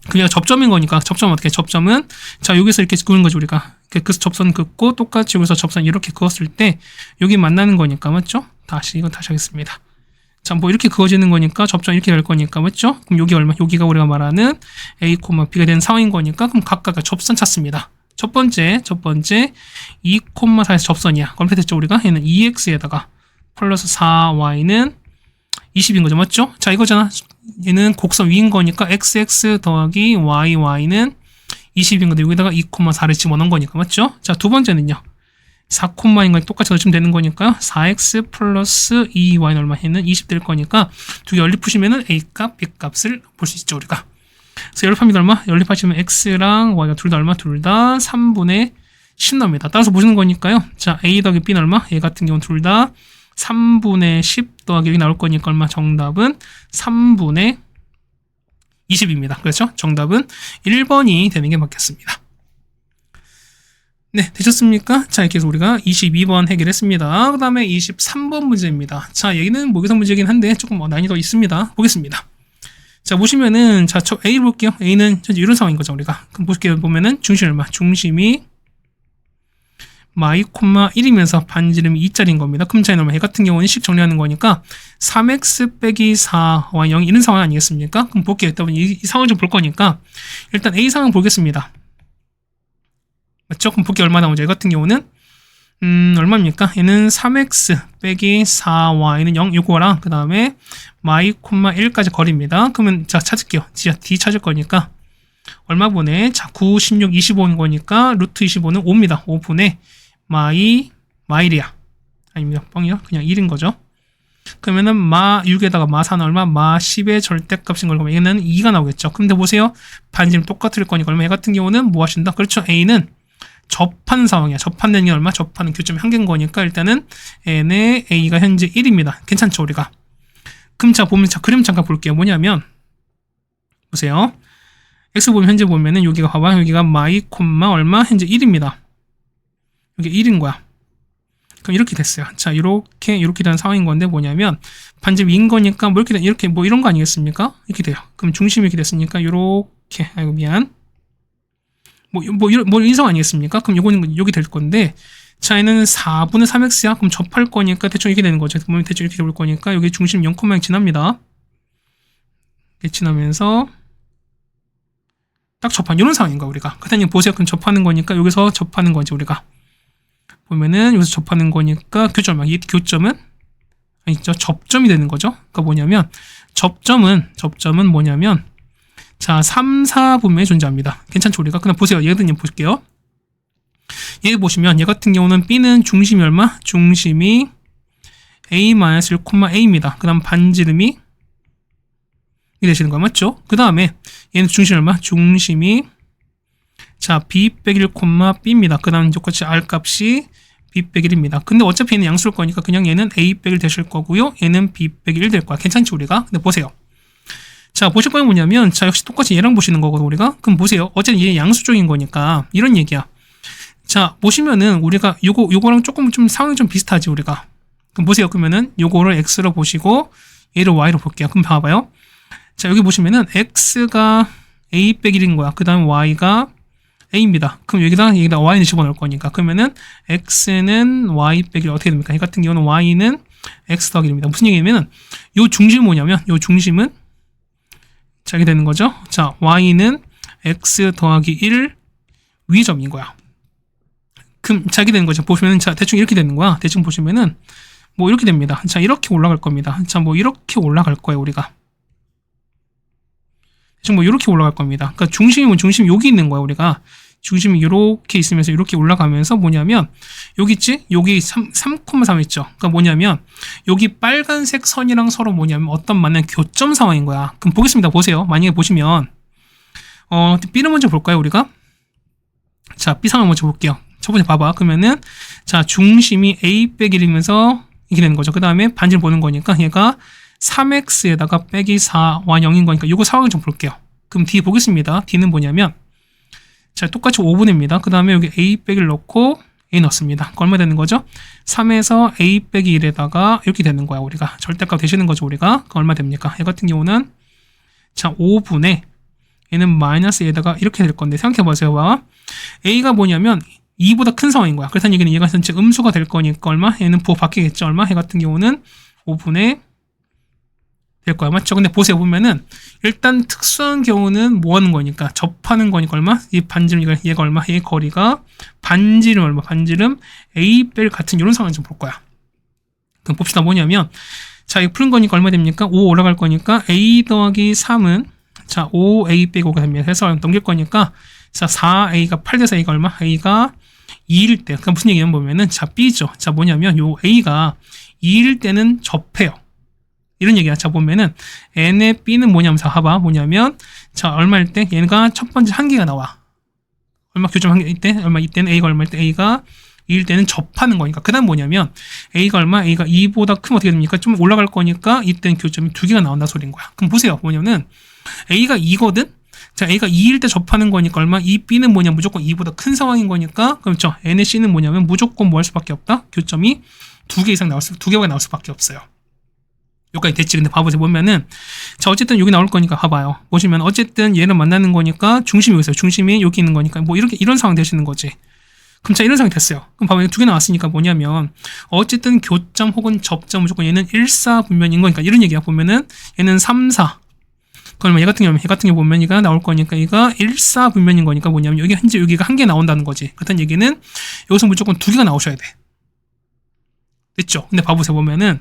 그냥 접점인 거니까 접점 어떻게? 접점은 자 여기서 이렇게 그는 거지 우리가. 그 접선 긋고 똑같이 여기서 접선 이렇게 그었을 때 여기 만나는 거니까 맞죠? 이건 다시 하겠습니다. 자 뭐 이렇게 그어지는 거니까 접점 이렇게 될 거니까 맞죠? 그럼 여기 얼마? 여기가 우리가 말하는 A, B가 되는 상황인 거니까 그럼 각각 접선 찾습니다. 첫 번째 2,4에서 접선이야. 그럼 됐죠 우리가? 얘는 2x에다가 플러스 4y는 20인 거죠. 맞죠? 자, 이거잖아. 얘는 곡선 위인 거니까 xx 더하기 y는 20인 건데 여기다가 2,4를 집어넣은 거니까. 맞죠? 자, 두 번째는요. 4,2인 거니까 똑같이 넣으시면 되는 거니까요. 4x 플러스 2y는 얼마? 얘는 20 될 거니까 두 개 연립하시면은 a값, b값을 볼 수 있죠, 우리가. 그래서 연립합니다. 얼마? 연립하시면 x랑 y가 둘 다 얼마? 둘 다 3분의 10 나옵니다. 따라서 보시는 거니까요. 자, a 더하기 b는 얼마? 얘 같은 경우는 둘 다 3분의 10 더하기 여기 나올 거니까 얼마? 정답은 3분의 20입니다. 그렇죠? 정답은 1번이 되는 게 맞겠습니다. 네, 되셨습니까? 자, 이렇게 해서 우리가 22번 해결했습니다. 그 다음에 23번 문제입니다. 자, 여기는 모의고사 문제이긴 한데 조금 난이도 있습니다. 보겠습니다. 자, 보시면은, 자, 저 A 볼게요. A는 현재 이런 상황인 거죠, 우리가. 그럼 볼게요. 보면은, 중심이 얼마? 중심이 마이, 1이면서 반지름이 2짜리인 겁니다. 그럼 차이는 얼마? 얘 같은 경우는 식 정리하는 거니까 3x 빼기 4y 0 이런 상황 아니겠습니까? 그럼 볼게요. 일단 이 상황을 좀 볼 거니까 일단 A 상황 보겠습니다. 맞죠? 그럼 볼게요. 얼마 나오죠? 얘 같은 경우는 얼마입니까? 얘는 3x 빼기 4y는 0 요거랑 그 다음에 마이, 1까지 거리입니다. 그러면 자 찾을게요. D 찾을 거니까 얼마 분의 자 9, 16, 25인 거니까 루트 25는 5입니다. 5분의 마일이야. 아닙니다. 뻥이요. 그냥 1인 거죠. 그러면은 마 6에다가 마 4는 얼마? 마 10의 절대값인 걸 보면 얘는 2가 나오겠죠. 근데 보세요. 반지름 똑같을 거니까 얼마? 얘 같은 경우는 뭐 하신다? 그렇죠. A는 접한 상황이야. 접하는 게 얼마? 접하는 교점이 한 개인 거니까 일단은 n의 A가 현재 1입니다. 괜찮죠, 우리가? 그럼 자, 보면 자, 그림 잠깐 볼게요. 뭐냐면 보세요. X 보면 현재 보면은 여기가 봐봐. 여기가 마이, 얼마? 현재 1입니다. 여기 1인 거야. 그럼 이렇게 됐어요. 자, 이렇게 되는 상황인 건데 뭐냐면 반지름 2인 거니까 뭐 이렇게 뭐 이런 거 아니겠습니까? 이렇게 돼요. 그럼 중심이 이렇게 됐으니까 이렇게 아이고 미안. 뭐 이런 상황 아니겠습니까? 그럼 요거는 여기 될 건데 자, 얘는 4분의 3x야. 그럼 접할 거니까 대충 이렇게 되는 거죠. 그러면 대충 이렇게 될 거니까 여기 중심 0,0 지납니다. 이렇게 지나면서 딱 접한 이런 상황인 거야 우리가. 그다음에 보세요. 그럼 접하는 거니까 여기서 접하는 거지 우리가. 보면은 여기서 접하는 거니까 교점 이 교점은 아니죠. 접점이 되는 거죠. 그러니까 뭐냐면 접점은 뭐냐면 자 3, 4분면에 존재합니다. 괜찮죠 우리가? 그냥 보세요. 얘들님 볼게요. 얘 보시면 얘 같은 경우는 B는 중심이 얼마? 중심이 A-1,A입니다. 그 다음 반지름이 이 되시는 거 맞죠? 그 다음에 얘는 중심이 얼마? 중심이 자 B 빼기 1, B입니다. 그 다음 똑같이 R 값이 B 빼기 1입니다. 근데 어차피 얘는 양수일 거니까 그냥 얘는 A 빼기 1 되실 거고요. 얘는 B 빼기 1 될 거야. 괜찮죠 우리가? 근데 보세요. 자 보실 거는 뭐냐면 자 역시 똑같이 얘랑 보시는 거거든 우리가. 그럼 보세요. 어쨌든 얘 양수 쪽인 거니까 이런 얘기야. 자 보시면은 우리가 요거랑 조금 좀 상황이 좀 비슷하지 우리가. 그럼 보세요. 그러면은 요거를 X로 보시고 얘를 Y로 볼게요. 그럼 봐봐요. 자 여기 보시면은 X가 A 빼기 1인 거야. 그 다음 Y가 A입니다. 그럼 여기다 Y는 집어넣을 거니까. 그러면은 X는 Y 빼기 1 어떻게 됩니까? 이 같은 경우는 Y는 X 더하기 1입니다. 무슨 얘기냐면은 요 중심은 뭐냐면 요 중심은 자 이렇게 되는 거죠. 자 Y는 X 더하기 1 위점인 거야. 그럼 자 이렇게 되는 거죠. 보시면은 자 대충 이렇게 되는 거야. 대충 보시면은 뭐 이렇게 됩니다. 자 이렇게 올라갈 겁니다. 자 뭐 이렇게 올라갈 거예요 우리가. 지금 뭐 이렇게 올라갈 겁니다. 그러니까 중심이 여기 있는 거야 우리가. 중심이 이렇게 있으면서 이렇게 올라가면서 뭐냐면 여기 있지? 여기 3,3 있죠. 그러니까 뭐냐면 여기 빨간색 선이랑 서로 뭐냐면 어떤 만난 교점 상황인 거야. 그럼 보겠습니다. 보세요. 만약에 보시면 B를 먼저 볼까요 우리가? 자 B 상황 먼저 볼게요. 첫 번째 봐봐. 그러면은 자 중심이 A 빼기 1이면서 이렇게 되는 거죠. 그 다음에 반지를 보는 거니까 얘가 3x에다가 빼기 4, y 0인 거니까 이거 상황을 좀 볼게요. 그럼 D 보겠습니다. D는 뭐냐면 자 똑같이 5분의입니다. 그 다음에 여기 a 빼기를 넣고 a 넣습니다. 그 얼마 되는 거죠? 3에서 a 빼기 1에다가 이렇게 되는 거야 우리가. 절대값 되시는 거죠 우리가. 그 얼마 됩니까? 얘 같은 경우는 자 5분의 얘는 마이너스 에다가 이렇게 될 건데 생각해보세요. 봐. a가 뭐냐면 2보다 큰 상황인 거야. 그렇다는 얘기는 얘가 전체 음수가 될 거니까 얼마? 얘는 부호 바뀌겠죠. 얼마? 얘 같은 경우는 5분의 될 거야. 맞죠? 근데 보세요. 보면은 일단 특수한 경우는 뭐 하는 거니까 접하는 거니까 얼마? 이 반지름 얘가 얼마? 얘 거리가 반지름 얼마? 반지름 A 뺄 같은 이런 상황을 좀 볼 거야. 그럼 봅시다. 뭐냐면 자, 이거 푸는 거니까 얼마 됩니까? 5 올라갈 거니까 a 더하기 3은 자 5a 빼기 5가 됩니다. 해서 넘길 거니까 자 4a가 8 돼서 a가 얼마? a가 2일 때. 그럼 무슨 얘기냐면 보면은 자 b죠. 자 뭐냐면 요 a가 2일 때는 접해요. 이런 얘기야. 자 보면은 n의 b는 뭐냐면 자 봐봐. 뭐냐면 자 얼마일 때 얘가 첫 번째 한계가 나와. 얼마 교점 한계 이때 얼마 이때는 a가 얼마일 때 a가 2일 때는 접하는 거니까. 그 다음 뭐냐면 a가 얼마? a가 2보다 크면 어떻게 됩니까? 좀 올라갈 거니까 이때는 교점이 2개가 나온다 소리인 거야. 그럼 보세요. 뭐냐면 a가 2거든? 자 a가 2일 때 접하는 거니까 얼마? 이 b는 뭐냐? 무조건 2보다 큰 상황인 거니까 그렇죠. n의 c는 뭐냐면 무조건 뭐 할 수밖에 없다? 교점이 2개 이상 나올 수, 2개가 나올 수밖에 없어요. 여기까지 됐지. 근데 봐보세요. 보면은 자 어쨌든 여기 나올 거니까 봐봐요. 보시면 어쨌든 얘를 만나는 거니까 중심이 여기 있어요. 중심이 여기 있는 거니까 뭐 이렇게 이런 상황 되시는 거지. 그럼 자 이런 상황이 됐어요. 그럼 봐봐요. 2개 나왔으니까 뭐냐면 어쨌든 교점 혹은 접점 무조건 얘는 일사분면인 거니까 이런 얘기야. 보면은 얘는 3, 4 그러면 얘 같은 경우 보면 얘가 나올 거니까 얘가 일사분면인 거니까 뭐냐면 여기 현재 여기가 한 개 나온다는 거지. 그렇다는 얘기는 여기서 무조건 2개가 나오셔야 돼. 됐죠? 근데 봐보세요. 보면은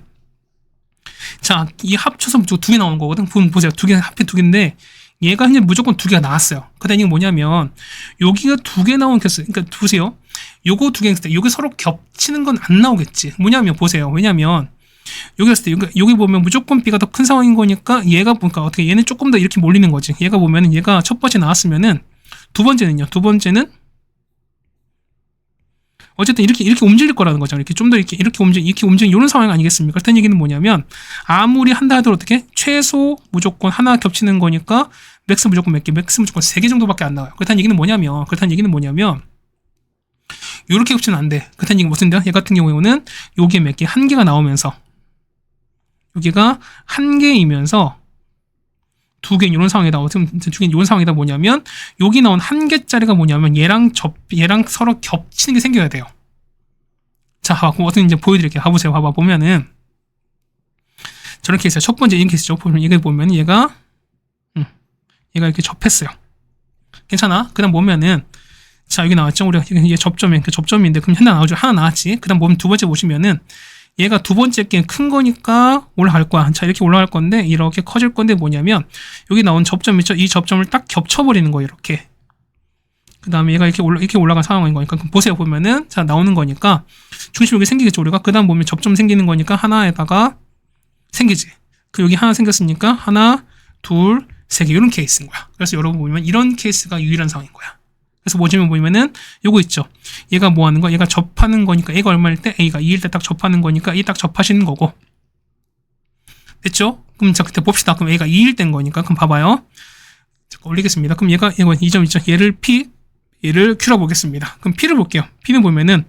자, 이 합쳐서 무조건 2개 나오는 거거든. 보세요. 2개, 합해 2개인데, 얘가 현재 무조건 2개가 나왔어요. 그 다음에 이게 뭐냐면, 여기가 2개 나온 케이스. 그러니까 보세요. 요거 2개 있을 때, 요게 서로 겹치는 건 안 나오겠지. 뭐냐면, 보세요. 왜냐면, 여기 했을 때, 여기 보면 무조건 B가 더 큰 상황인 거니까, 얘가 보니까 어떻게, 얘는 조금 더 이렇게 몰리는 거지. 얘가 보면은, 얘가 첫 번째 나왔으면은, 두 번째는요. 두 번째는, 어쨌든 이렇게 움직일 거라는 거죠. 이렇게 좀 더 이렇게 움직이는 이런 상황 아니겠습니까? 그렇다는 얘기는 뭐냐면 아무리 한다 하더라도 어떻게 최소 무조건 하나 겹치는 거니까 맥스 무조건 몇 개, 맥스 무조건 3개 정도밖에 안 나와요. 그렇다는 얘기는 뭐냐면 이렇게 겹치면 안 돼. 그렇다는 얘기는 무슨데요? 얘 같은 경우에는 여기에 몇 개, 한 개가 나오면서 여기가 한 개이면서 2개 이런 상황이다. 어떻게 2개 이런 상황이다 뭐냐면 여기 나온 한 개짜리가 뭐냐면 얘랑 서로 겹치는 게 생겨야 돼요. 자, 그럼 어떻게 이제 보여드릴게요. 봐보세요. 봐봐 보면은 저런 케이스야. 첫 번째 이런 케이스죠. 보면 이게 보면 얘가 이렇게 접했어요. 괜찮아? 그다음 보면은 자 여기 나왔죠. 우리가 이게 접점인데 그럼 하나 나왔지. 그다음 보면 두 번째 보시면은 얘가 두 번째 게 큰 거니까 올라갈 거야. 자, 이렇게 올라갈 건데, 이렇게 커질 건데 뭐냐면, 여기 나온 접점 있죠? 이 접점을 딱 겹쳐버리는 거예요, 이렇게. 그 다음에 얘가 이렇게 올라간 상황인 거니까. 그럼 보세요, 보면은, 자, 나오는 거니까, 중심 여기 생기겠죠, 우리가? 그 다음 보면 접점 생기는 거니까, 하나에다가 생기지. 그 여기 하나 생겼으니까, 하나, 둘, 세 개, 이런 케이스인 거야. 그래서 여러분 보면, 이런 케이스가 유일한 상황인 거야. 그래서 뭐지면 보면은 요거 있죠. 얘가 뭐 하는 거? 얘가 접하는 거니까 A가 얼마일 때? A가 2일 때 딱 접하는 거니까 이 딱 접하시는 거고. 됐죠? 그럼 자 그때 봅시다. 그럼 A가 2일 땐 거니까 그럼 봐봐요. 잠깐 올리겠습니다. 그럼 얘가 이 점 있죠. 얘를 Q로 보겠습니다. 그럼 P를 볼게요. P는 보면은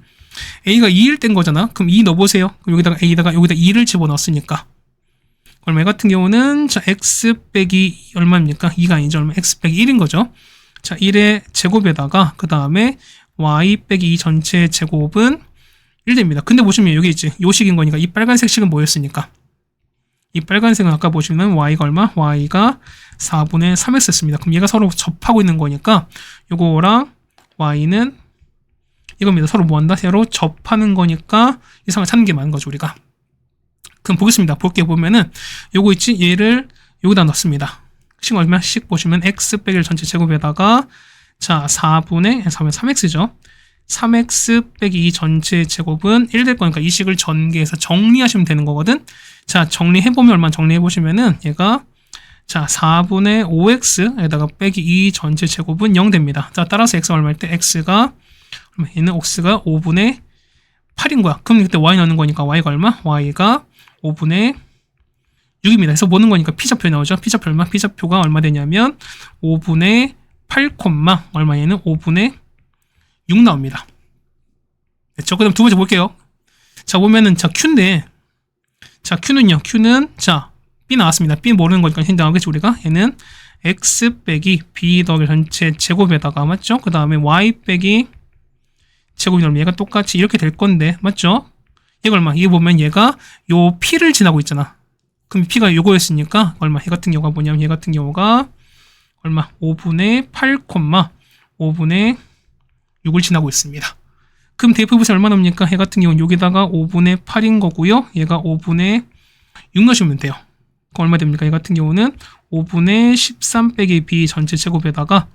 A가 2일 땐 거잖아. 그럼 2 넣어보세요. 그럼 여기다 2를 집어넣었으니까. 얼마 같은 경우는 자 X 빼기 얼마입니까? 2가 아니죠. 얼마 X 빼기 1인 거죠. 자, 1의 제곱에다가 그 다음에 y 빼기 2 전체 제곱은 1 됩니다. 근데 보시면 여기 있지. 요 식인 거니까 이 빨간색 식은 뭐였으니까? 이 빨간색은 아까 보시면 y가 얼마? y가 4분의 3x였습니다. 그럼 얘가 서로 접하고 있는 거니까 요거랑 y는 이겁니다. 서로 뭐한다? 서로 접하는 거니까 이 상을 찾는 게 맞는 거죠, 우리가. 그럼 보겠습니다. 볼게 보면은 요거 있지? 얘를 여기다 넣습니다. 식 얼마? 식 보시면 x 빼기 1 전체 제곱에다가 자 4분의 3x죠. 3x 빼기 2 전체 제곱은 1 될 거니까 이 식을 전개해서 정리하시면 되는 거거든. 자 정리해보면 얼마 정리해보시면은 얘가 자 4분의 5x에다가 빼기 2 전체 제곱은 0 됩니다. 자 따라서 x가 얼마일 때 x가 얘는 x가 5분의 8인 거야. 그럼 그때 y 넣는 거니까 y가 얼마? y가 5분의 6입니다. 그래서 보는 거니까 P좌표 나오죠. P좌표 얼마? P좌표가 얼마 되냐면 5분의 8, 얼마 얘는 5분의 6 나옵니다. 됐죠? 그 다음 두 번째 볼게요. 자, 보면은 자, Q인데 자, Q는요. Q는 자, B 나왔습니다. B 모르는 거니까 현재 나오겠지 우리가. 얘는 X 빼기 B 더하기 전체 제곱에다가 맞죠? 그 다음에 Y 빼기 제곱이 얼마? 얘가 똑같이 이렇게 될 건데 맞죠? 얘가 얼마? 이게 보면 얘가 요 P를 지나고 있잖아. 그럼 P가 요거였으니까 얼마? 얘 같은 경우가 뭐냐면 얘 같은 경우가 얼마? 5분의 8, 5분의 6을 지나고 있습니다. 그럼 대입해보세요. 얼마 나옵니까? 얘 같은 경우는 여기다가 5분의 8인 거고요. 얘가 5분의 6 넣으시면 돼요. 그럼 얼마 됩니까? 이 같은 경우는 5분의 13 빼기 b 전체 제곱에다가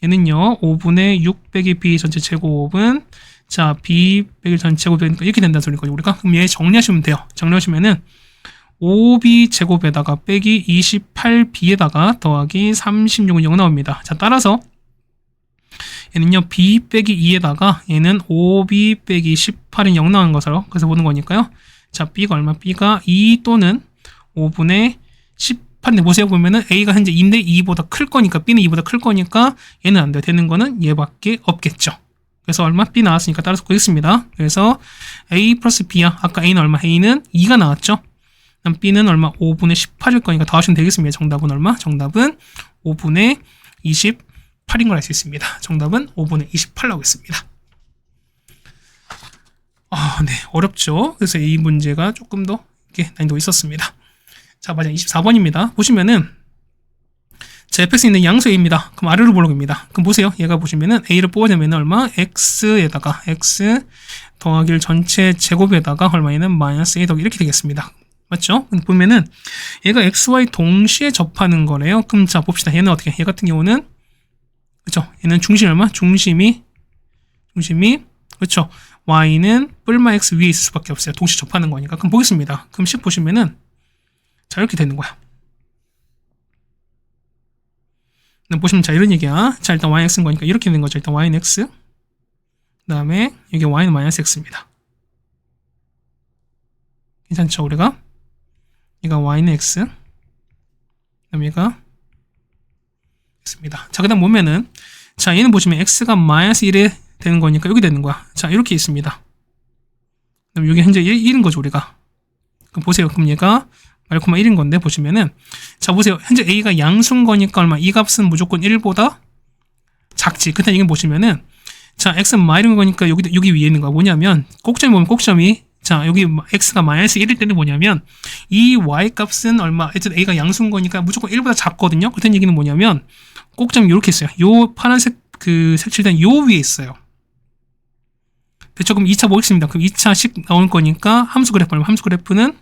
얘는요 5분의 6 빼기 b 전체 제곱은 자 b 빼기 전체 제곱이니까 이렇게 된다는 소리거든요. 우리가 그럼 얘 정리하시면 돼요. 정리하시면은 5b 제곱에다가 빼기 28b에다가 더하기 36은 0 나옵니다. 자 따라서 얘는요 b 빼기 2에다가 얘는 5b 빼기 18은 0 나온 것으로 그래서 보는 거니까요. 자 b가 얼마? b가 2 또는 5분의 18인데 보세요. 보면은 a가 현재 2인데 2보다 클 거니까 b는 2보다 클 거니까 얘는 안 돼요. 되는 거는 얘밖에 없겠죠. 그래서 얼마? b 나왔으니까 따라서 구했습니다. 그래서 a 플러스 b야. 아까 a는 얼마? a는 2가 나왔죠. 그럼 b는 얼마? 5분의 18일 거니까 더하시면 되겠습니다. 정답은 얼마? 정답은 5분의 28인 걸 알 수 있습니다. 정답은 5분의 28 나오겠습니다. 네. 어렵죠? 그래서 이 문제가 조금 더 이렇게 난이도가 있었습니다. 자, 마지막 24번입니다. 보시면은 자, fx에 있는 양수 a입니다. 그럼 아래로 볼록입니다. 그럼 보세요. 얘가 보시면은 a를 뽑아내면 얼마? x에다가 x 더하기 1 전체 제곱에다가 얼마에는 마이너스 a 더하기 이렇게 되겠습니다. 맞죠? 보면은 얘가 xy 동시에 접하는 거래요. 그럼 자 봅시다. 얘는 어떻게? 얘 같은 경우는 그렇죠? 얘는 중심이 얼마? 중심이 그렇죠? y는 뿔마 x 위에 있을 수밖에 없어요. 동시에 접하는 거니까. 그럼 보겠습니다. 그럼 10 보시면은 자 이렇게 되는 거야. 보시면 자 이런 얘기야. 자 일단 yx인 거니까 이렇게 되는 거죠. 일단 y는 x 그 다음에 여기 y는 마이너스 x입니다. 괜찮죠? 우리가 얘가 y는 x 그 다음에 얘가 x입니다. 자 그 다음 보면은 자 얘는 보시면 x가 마이너스 1에 되는 거니까 여기 되는 거야. 자 이렇게 있습니다. 그럼 여기 현재 1인 거죠 우리가. 그럼 보세요. 그럼 얘가 1,1인 건데 보시면은 자 보세요. 현재 a가 양수인 거니까 얼마? 이 값은 무조건 1보다 작지. 그때 이게 보시면은 자 x는 마이너스인 거니까 여기 위에 있는 거야. 뭐냐면 꼭점이 보면 꼭점이 자 여기 x가 마이너스 1일 때는 뭐냐면 이 y 값은 얼마? 어쨌든 a가 양수인 거니까 무조건 1보다 작거든요. 그때 얘기는 뭐냐면 꼭점이 이렇게 있어요. 요 파란색 그 색칠된 요 위에 있어요. 조금 2차 보겠습니다. 그럼 2차씩 나올 거니까 함수 그래프 얼마? 함수 그래프는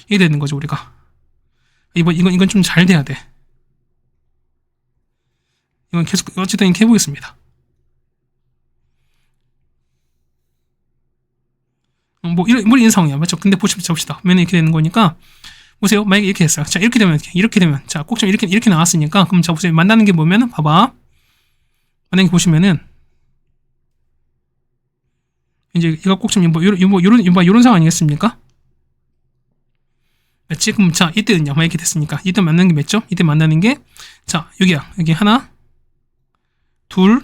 이게 되는 거죠, 우리가. 이건 좀 잘 돼야 돼. 이건 계속, 어쨌든 이렇게 해보겠습니다. 이런 상황이야. 맞죠? 근데 봅시다. 그러면 이렇게 되는 거니까, 보세요. 만약에 이렇게 됐어요. 자, 이렇게 되면, 자, 꼭좀 이렇게 나왔으니까, 그럼 자, 보세요. 만나는 게 뭐면은, 봐봐. 만약에 보시면은, 이제 이거 꼭좀 요런 상황 아니겠습니까? 지금 자 이때는요 이렇게 됐으니까 이때 만나는 게 맞죠? 이때 만나는 게 자 여기야 여기 하나 둘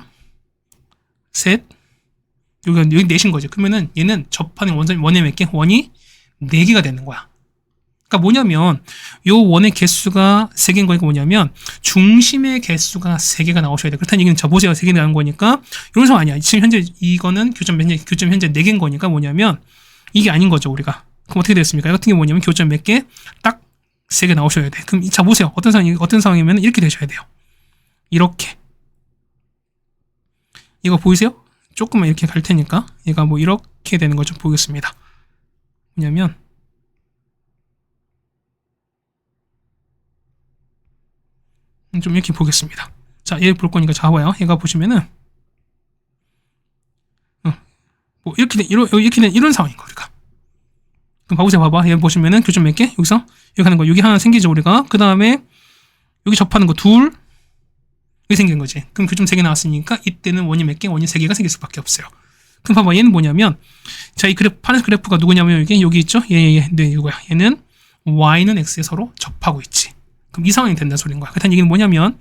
셋 여기 넷인 거죠. 그러면은 얘는 접하는 원이 몇 개? 원이 4개가 되는 거야. 그러니까 뭐냐면 요 원의 개수가 3개인 거니까 뭐냐면 중심의 개수가 3개가 나오셔야 돼. 그렇다는 얘기는 자 보세요 3개 나온 거니까 이런 상황 아니야. 지금 현재 이거는 교점 현재 4개인 거니까 뭐냐면 이게 아닌 거죠 우리가. 그럼 어떻게 됐습니까? 이 같은 게 뭐냐면 교점 몇 개? 딱 3개 나오셔야 돼. 그럼 자 보세요. 어떤 상황이면 이렇게 되셔야 돼요. 이렇게. 이거 보이세요? 조금만 이렇게 갈 테니까 얘가 뭐 이렇게 되는 거 좀 보겠습니다. 뭐냐면 좀 이렇게 보겠습니다. 자, 얘 볼 거니까 자 봐요. 얘가 보시면은 뭐 이렇게 된 이런 상황인 거 우리가. 그럼 봐보세요. 봐봐. 얘 보시면은 교점 몇 개? 여기서 여기 하는 거 여기 하나 생기죠 우리가. 그 다음에 여기 접하는 거 둘 여기 생긴 거지. 그럼 교점 3개 나왔으니까 이때는 원이 몇 개? 원이 3개가 생길 수밖에 없어요. 그럼 봐봐. 얘는 뭐냐면 자 이 파란색 그래프가 누구냐면 여기 있죠? 네 이거야. 얘는 y는 x에 서로 접하고 있지. 그럼 이 상황이 된다는 소리인 거야. 그렇다는 얘기는 뭐냐면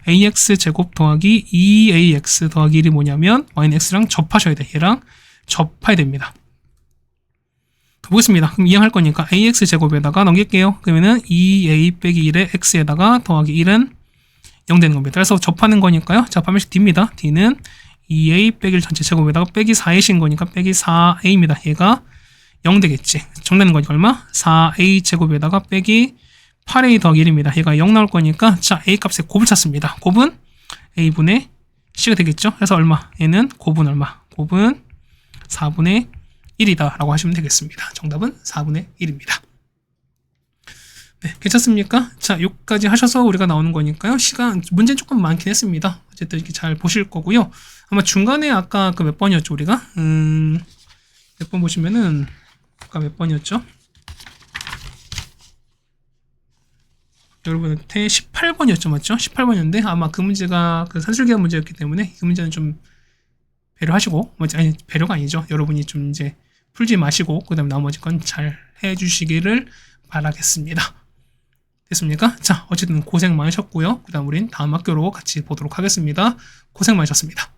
ax 제곱 더하기 2ax 더하기 1이 뭐냐면 y는 x랑 접하셔야 돼. 얘랑 접해야 됩니다. 보겠습니다. 그럼 이항할 거니까 ax 제곱에다가 넘길게요. 그러면은 2a 빼기 1에 x에다가 더하기 1은 0 되는 겁니다. 그래서 접하는 거니까요. 자, 반면씩 d입니다. d는 2a 빼기 1 전체 제곱에다가 빼기 4a인 거니까 빼기 4a입니다. 얘가 0 되겠지. 정리하는 거니까 얼마? 4a 제곱에다가 빼기 8a 더하기 1입니다. 얘가 0 나올 거니까 자, a 값의 곱을 찾습니다. 곱은 a분의 c가 되겠죠. 그래서 얼마? 얘는 곱은 얼마? 곱은 4분의 1이다 라고 하시면 되겠습니다. 정답은 4분의 1입니다. 네, 괜찮습니까? 자, 여기까지 하셔서 우리가 나오는 거니까요. 문제는 조금 많긴 했습니다. 어쨌든 이렇게 잘 보실 거고요. 아마 중간에 아까 그 몇 번이었죠, 우리가? 몇 번 보시면은, 아까 몇 번이었죠? 여러분한테 18번이었죠, 맞죠? 18번이었는데, 아마 그 문제가 그 산술기하 문제였기 때문에, 그 문제는 좀 배려하시고, 아니, 배려가 아니죠. 여러분이 좀 이제 풀지 마시고, 그 다음 나머지 건 잘 해주시기를 바라겠습니다. 됐습니까? 자, 어쨌든 고생 많으셨고요. 그 다음 우린 다음 학교로 같이 보도록 하겠습니다. 고생 많으셨습니다.